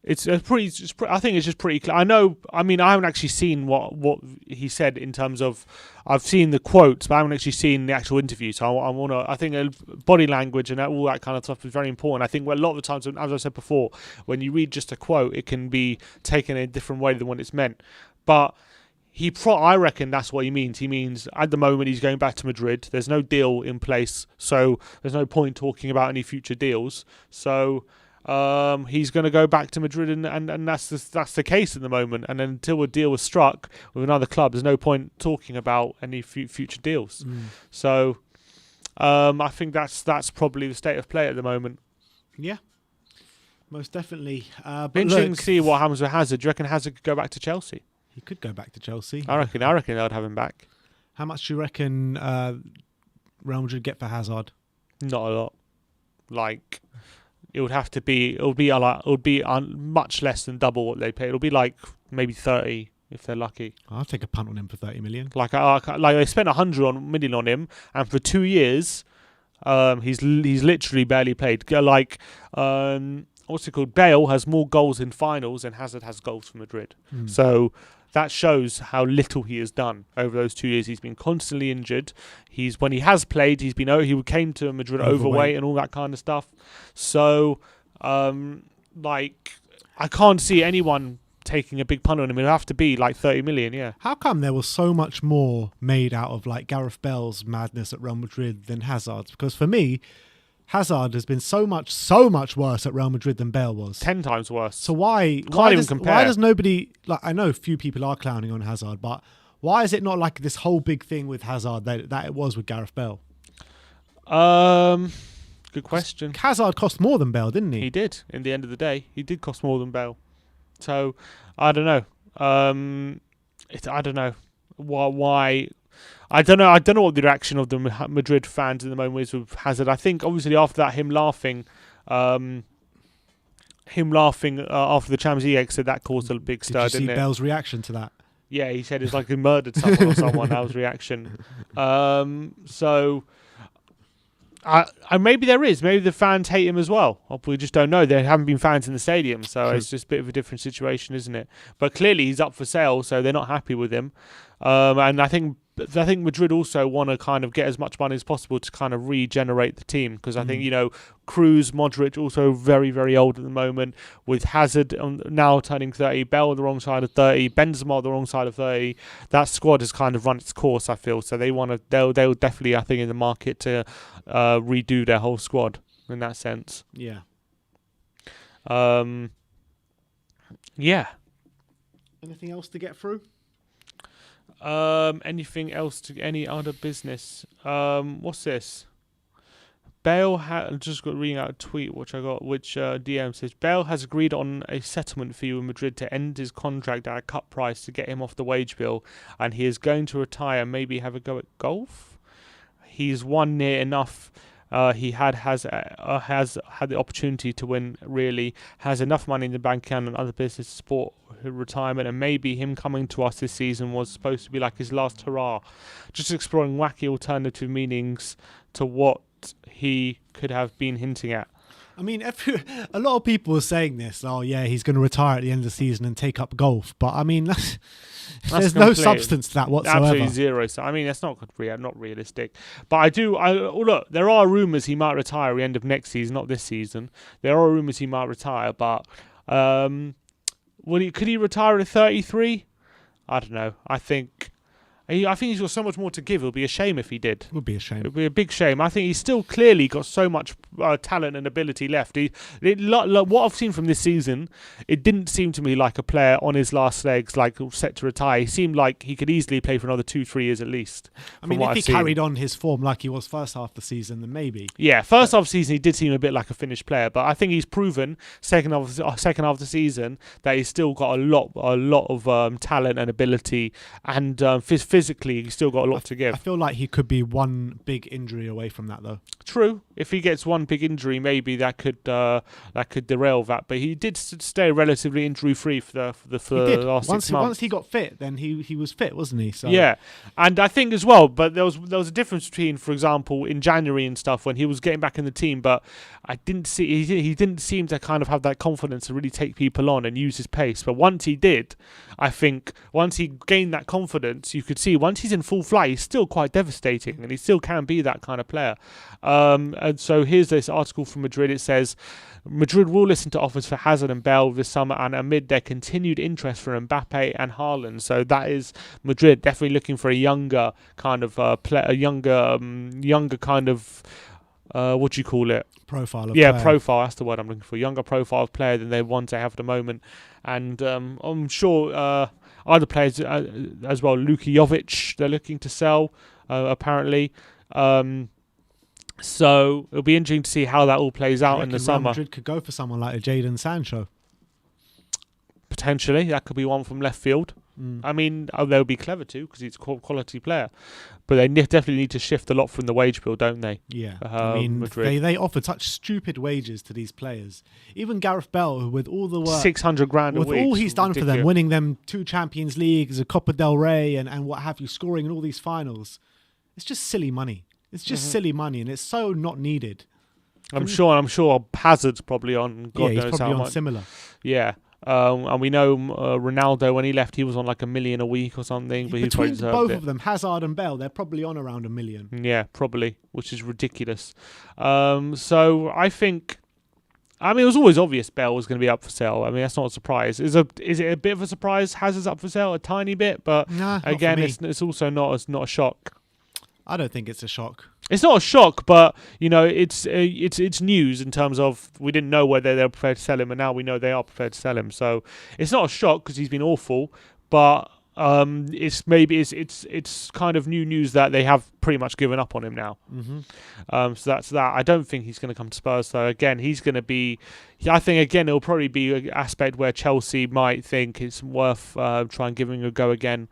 it's pretty. I think it's just pretty clear. I know. I mean, I haven't actually seen what he said in terms of. I've seen the quotes, but I haven't actually seen the actual interview. So I want to. I think body language and all that kind of stuff is very important. I think a lot of the times, as I said before, when you read just a quote, it can be taken in a different way than what it's meant. But I reckon that's what he means. He means at the moment he's going back to Madrid. There's no deal in place, so there's no point talking about any future deals. So he's going to go back to Madrid, and that's the case at the moment. And until a deal was struck with another club, there's no point talking about any future deals. So I think that's probably the state of play at the moment. Yeah, most definitely. But Interesting look, to see what happens with Hazard. Do you reckon Hazard could go back to Chelsea? he could go back to Chelsea. I reckon they'd have him back. How much do you reckon Real Madrid get for Hazard? Not a lot. Like it would have to be. It would be much less than double what they pay. It'll be like maybe 30 if they're lucky. I'll take a punt on him for 30 million. Like they spent 100 million on him, and for 2 years, he's literally barely played. Like what's it called? Bale has more goals in finals than Hazard has goals for Madrid. So that shows how little he has done over those 2 years. He's been constantly injured. When he has played, he came to Madrid overweight and all that kind of stuff. So, I can't see anyone taking a big punt on him. It'll have to be like 30 million, yeah. How come there was so much more made out of like Gareth Bale's madness at Real Madrid than Hazard's? Because for me, Hazard has been so much worse at Real Madrid than Bale was. 10 times worse. So why compare. Why does nobody, like, I know a few people are clowning on Hazard, but why is it not like this whole big thing with Hazard that it was with Gareth Bale? Good question. Hazard cost more than Bale, didn't he? He did. In the end of the day, he did cost more than Bale. So I don't know. I don't know why. I don't know what the reaction of the Madrid fans at the moment is with Hazard. I think obviously after that, him laughing after the Champions League exit, that caused a big stir, Did you see didn't it? Bale's reaction to that? Yeah, he said it's like he murdered someone or someone. That was reaction. So maybe there is. Maybe the fans hate him as well. We just don't know. There haven't been fans in the stadium, so True. It's just a bit of a different situation, isn't it? But clearly he's up for sale, so they're not happy with him. And I think Madrid also want to kind of get as much money as possible to kind of regenerate the team, because I think, Kroos, Modric also very, very old at the moment, with Hazard now turning 30, Bale on the wrong side of 30, Benzema on the wrong side of 30. That squad has kind of run its course, I feel. So they'll definitely, I think, in the market to redo their whole squad in that sense. Yeah. Yeah. Anything else to get through? Anything else to any other business? What's this? Bale just got reading out a tweet which DM says Bale has agreed on a settlement fee with Madrid to end his contract at a cut price to get him off the wage bill, and he is going to retire, maybe have a go at golf. He's won near enough. He has had the opportunity to win, really, has enough money in the bank account and other business to support retirement, and maybe him coming to us this season was supposed to be like his last hurrah. Just exploring wacky alternative meanings to what he could have been hinting at. I mean, a lot of people are saying this. Oh, yeah, he's going to retire at the end of the season and take up golf. But I mean, there's no substance to that whatsoever. Absolutely zero. So I mean, that's not realistic. But look, there are rumours he might retire at the end of next season, not this season. There are rumours he might retire, but could he retire at 33? I don't know. I think he's got so much more to give. It would be a shame if he did. It would be a shame. It would be a big shame. I think he's still clearly got so much talent and ability left. What I've seen from this season, it didn't seem to me like a player on his last legs, like set to retire. He seemed like he could easily play for another 2-3 years at least. I mean, if he carried on his form like he was first half of the season, then maybe. Yeah, first half of the season he did seem a bit like a finished player, but I think he's proven second half of the season that he's still got a lot of talent and ability, and physically he's still got a lot to give. I feel like he could be one big injury away from that, though. True. If he gets one big injury, maybe that could derail that. But he did stay relatively injury free for the last 6 months. Once he got fit, then he was fit, wasn't he? So yeah, and I think as well. But there was a difference between, for example, in January and stuff when he was getting back in the team. But I didn't see he didn't seem to kind of have that confidence to really take people on and use his pace. But once he did, I think once he gained that confidence, you could see once he's in full flight, he's still quite devastating, and he still can be that kind of player. And so here's this article from Madrid. It says Madrid will listen to offers for Hazard and Bale this summer, and amid their continued interest for Mbappe and Haaland. So that is Madrid definitely looking for a younger kind of younger kind of what do you call it? Profile of player. Profile. That's the word I'm looking for. Younger profile of player than they want to have at the moment, and I'm sure other players as well. Luka Jovic, they're looking to sell apparently. So it'll be interesting to see how that all plays out in the summer. Madrid could go for someone like a Jadon Sancho. Potentially, that could be one from left field. I mean, they'll be clever too because he's a quality player, but they definitely need to shift a lot from the wage bill, don't they? Yeah, I mean, Madrid. They offer such stupid wages to these players. Even Gareth Bale, with all the work, $600,000 a week, with all he's done ridiculous. for them, winning them 2 Champions Leagues, a Copa del Rey, and what have you, scoring in all these finals, it's just silly money. It's just silly money, and it's so not needed. I'm sure Hazard's probably on. God he's knows probably how on much. similar. Yeah. And we know Ronaldo, when he left, he was on like $1 million a week or something. But Between both of them, Hazard and Bale, they're probably on around $1 million. Yeah, probably, which is ridiculous. So I think, I mean, it was always obvious Bale was going to be up for sale. I mean, that's not a surprise. Is it a bit of a surprise? Hazard's up for sale, a tiny bit, but again, it's also not a shock. I don't think it's a shock. It's not a shock, but you know, it's news in terms of we didn't know whether they were prepared to sell him, and now we know they are prepared to sell him. So it's not a shock because he's been awful, but it's kind of new news that they have pretty much given up on him now. So that's that. I don't think he's going to come to Spurs. So again, he's going to be. I think again it'll probably be an aspect where Chelsea might think it's worth trying giving a go again.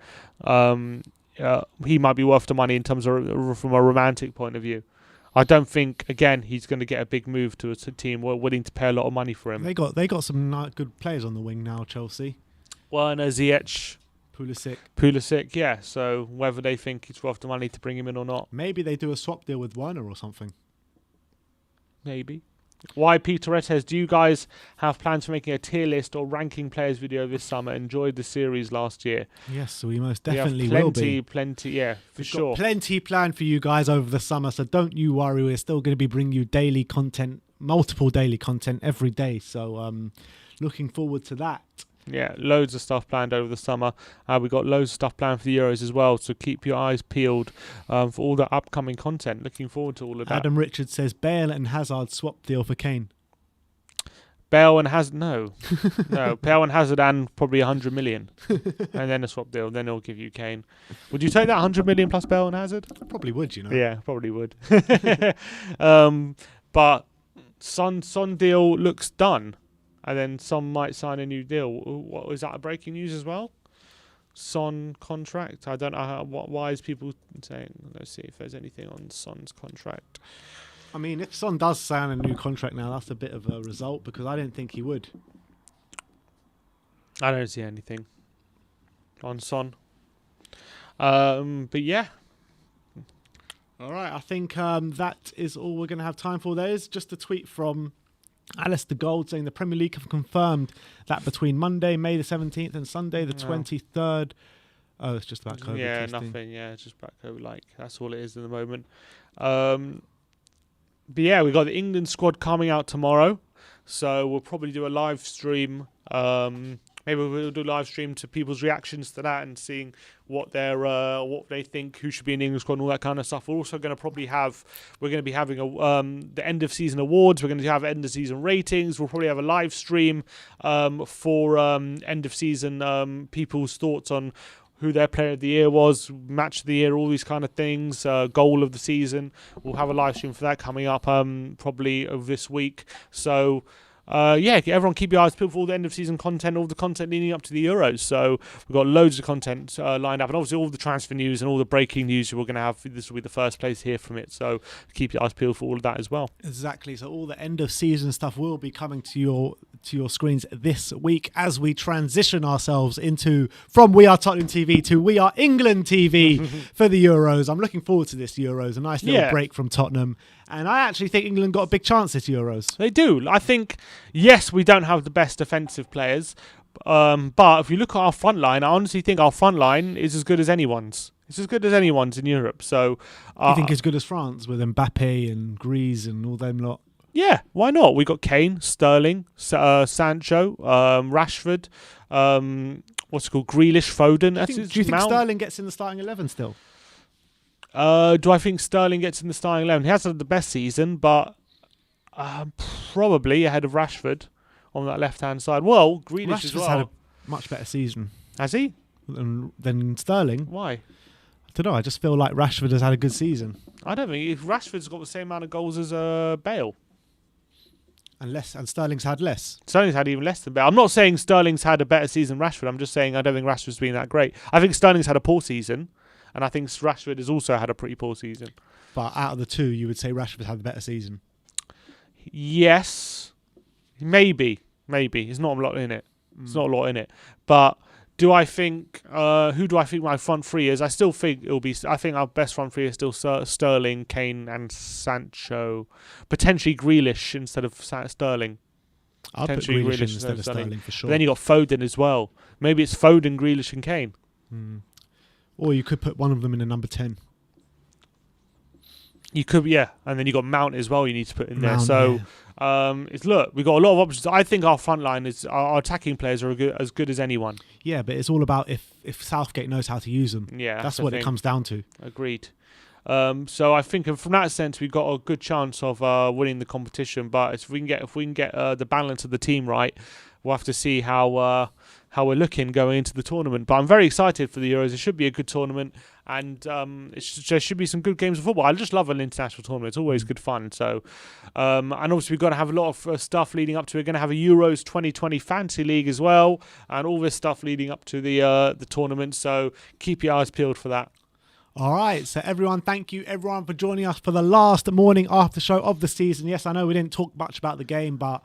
He might be worth the money in terms of from a romantic point of view. I don't think again he's going to get a big move to a team willing to pay a lot of money for him. They got some good players on the wing now, Chelsea. Werner, Ziyech, Pulisic, yeah. So whether they think it's worth the money to bring him in or not, maybe they do a swap deal with Werner or something. Maybe. Why Peter Retes, do you guys have plans for making a tier list or ranking players video this summer? Enjoyed the series last year. Yes, we most definitely will be. Plenty, yeah, for sure. Got plenty planned for you guys over the summer, so don't you worry. We're still going to be bringing you daily content, multiple daily content every day. So looking forward to that. Yeah, loads of stuff planned over the summer. We've got loads of stuff planned for the Euros as well, so keep your eyes peeled for all the upcoming content. Looking forward to all of that. Adam Richards says Bale and Hazard swap deal for Kane. Bale and Hazard, no. Bale and Hazard and probably 100 million. And then a swap deal, then he'll give you Kane. Would you take that 100 million plus Bale and Hazard? Probably would, you know. Yeah, probably would. But Son deal looks done. And then Son might sign a new deal. What was that? Breaking news as well? Son contract. I don't know why is people saying. Let's see if there's anything on Son's contract. I mean, if Son does sign a new contract now, that's a bit of a result because I didn't think he would. I don't see anything on Son. But yeah. All right, I think that is all we're going to have time for. There is just a tweet from Alistair Gold saying the Premier League have confirmed that between Monday, May the 17th and Sunday, the 23rd... Oh, it's just about COVID testing. Nothing. Yeah, it's just about COVID. That's all it is at the moment. But yeah, we've got the England squad coming out tomorrow. So we'll probably do a live stream. Maybe we'll do a live stream to people's reactions to that and seeing what they think, who should be in the England squad and all that kind of stuff. We're also going to probably we're going to be having the end of season awards. We're going to have end of season ratings. We'll probably have a live stream for end of season people's thoughts on who their player of the year was, match of the year, all these kind of things, goal of the season. We'll have a live stream for that coming up probably of this week. So everyone keep your eyes peeled for all the end of season content, all the content leading up to the Euros. So we've got loads of content lined up, and obviously all the transfer news and all the breaking news we're going to have. This will be the first place to hear from it. So keep your eyes peeled for all of that as well. Exactly. So all the end of season stuff will be coming to your screens this week as we transition ourselves from We Are Tottenham TV to We Are England TV for the Euros. I'm looking forward to this Euros. A nice little break from Tottenham. And I actually think England got a big chance this Euros. They do. I think, yes, we don't have the best defensive players, but if you look at our front line, I honestly think our front line is as good as anyone's. It's as good as anyone's in Europe. So, you think as good as France with Mbappe and Grease and all them lot? Yeah, why not? We got Kane, Sterling, Sancho, Rashford, Grealish, Foden. Do you think Sterling gets in the starting 11 still? Do I think Sterling gets in the starting 11? He hasn't had the best season, but probably ahead of Rashford on that left-hand side. Well, Grealish as well. Rashford's had a much better season. Has he? Than Sterling. Why? I don't know. I just feel like Rashford has had a good season. I don't think if Rashford's got the same amount of goals as Bale. And Sterling's had less. Sterling's had even less than Bale. I'm not saying Sterling's had a better season than Rashford. I'm just saying I don't think Rashford's been that great. I think Sterling's had a poor season. And I think Rashford has also had a pretty poor season. But out of the two, you would say Rashford had a better season? Yes. Maybe. There's not a lot in it. There's not a lot in it. But do I think... who do I think my front three is? I still think it'll be... I think our best front three is still Sterling, Kane and Sancho. Potentially Grealish instead of Sterling. I'll put Grealish instead of Sterling for sure. But then you got Foden as well. Maybe it's Foden, Grealish and Kane. Or you could put one of them in a number 10. You could, yeah. And then you got Mount as well you need to put in there. So, we've got a lot of options. I think our front line our attacking players are as good as anyone. Yeah, but it's all about if Southgate knows how to use them. Yeah. That's what it comes down to. Agreed. So I think from that sense, we've got a good chance of winning the competition. But if we can get the balance of the team right, we'll have to see how we're looking going into the tournament. But I'm very excited for the Euros. It should be a good tournament, and there should be some good games of football. I just love an international tournament. It's always good fun. So, and obviously we've got to have a lot of stuff leading up to it. We're going to have a Euros 2020 Fantasy League as well, and all this stuff leading up to the tournament. So keep your eyes peeled for that. All right, so everyone, thank you everyone for joining us for the last morning after show of the season. Yes, I know we didn't talk much about the game, but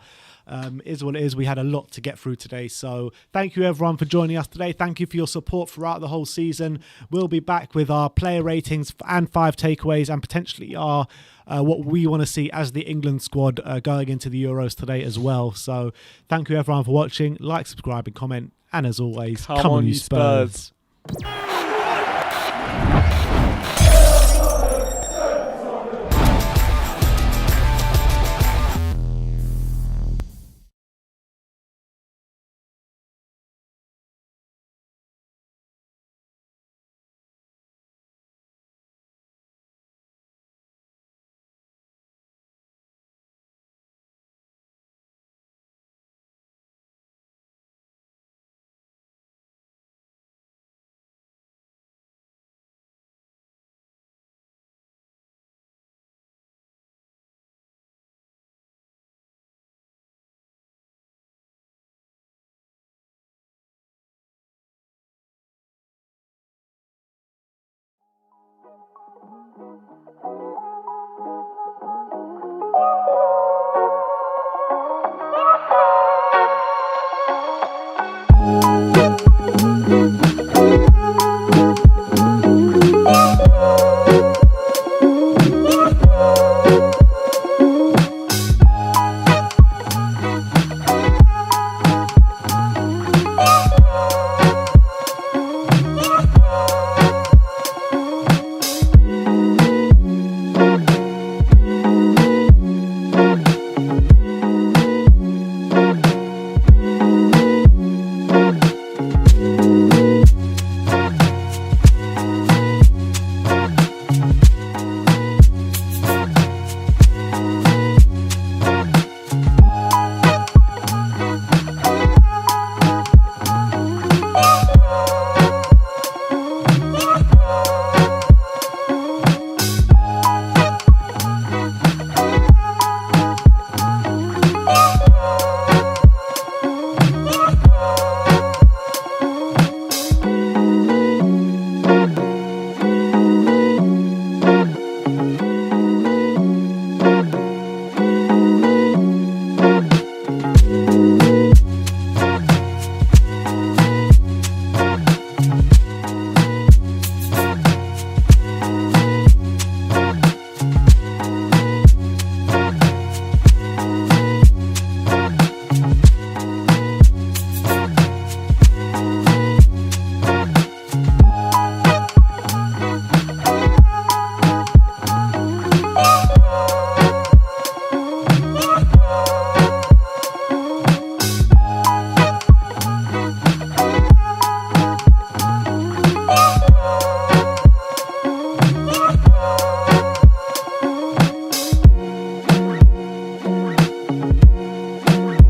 is what it is. We had a lot to get through today. So thank you everyone for joining us today. Thank you for your support throughout the whole season. We'll be back with our player ratings and 5 takeaways and potentially our what we want to see as the England squad going into the Euros today as well. So thank you everyone for watching. Like, subscribe and comment. And as always, come on you Spurs.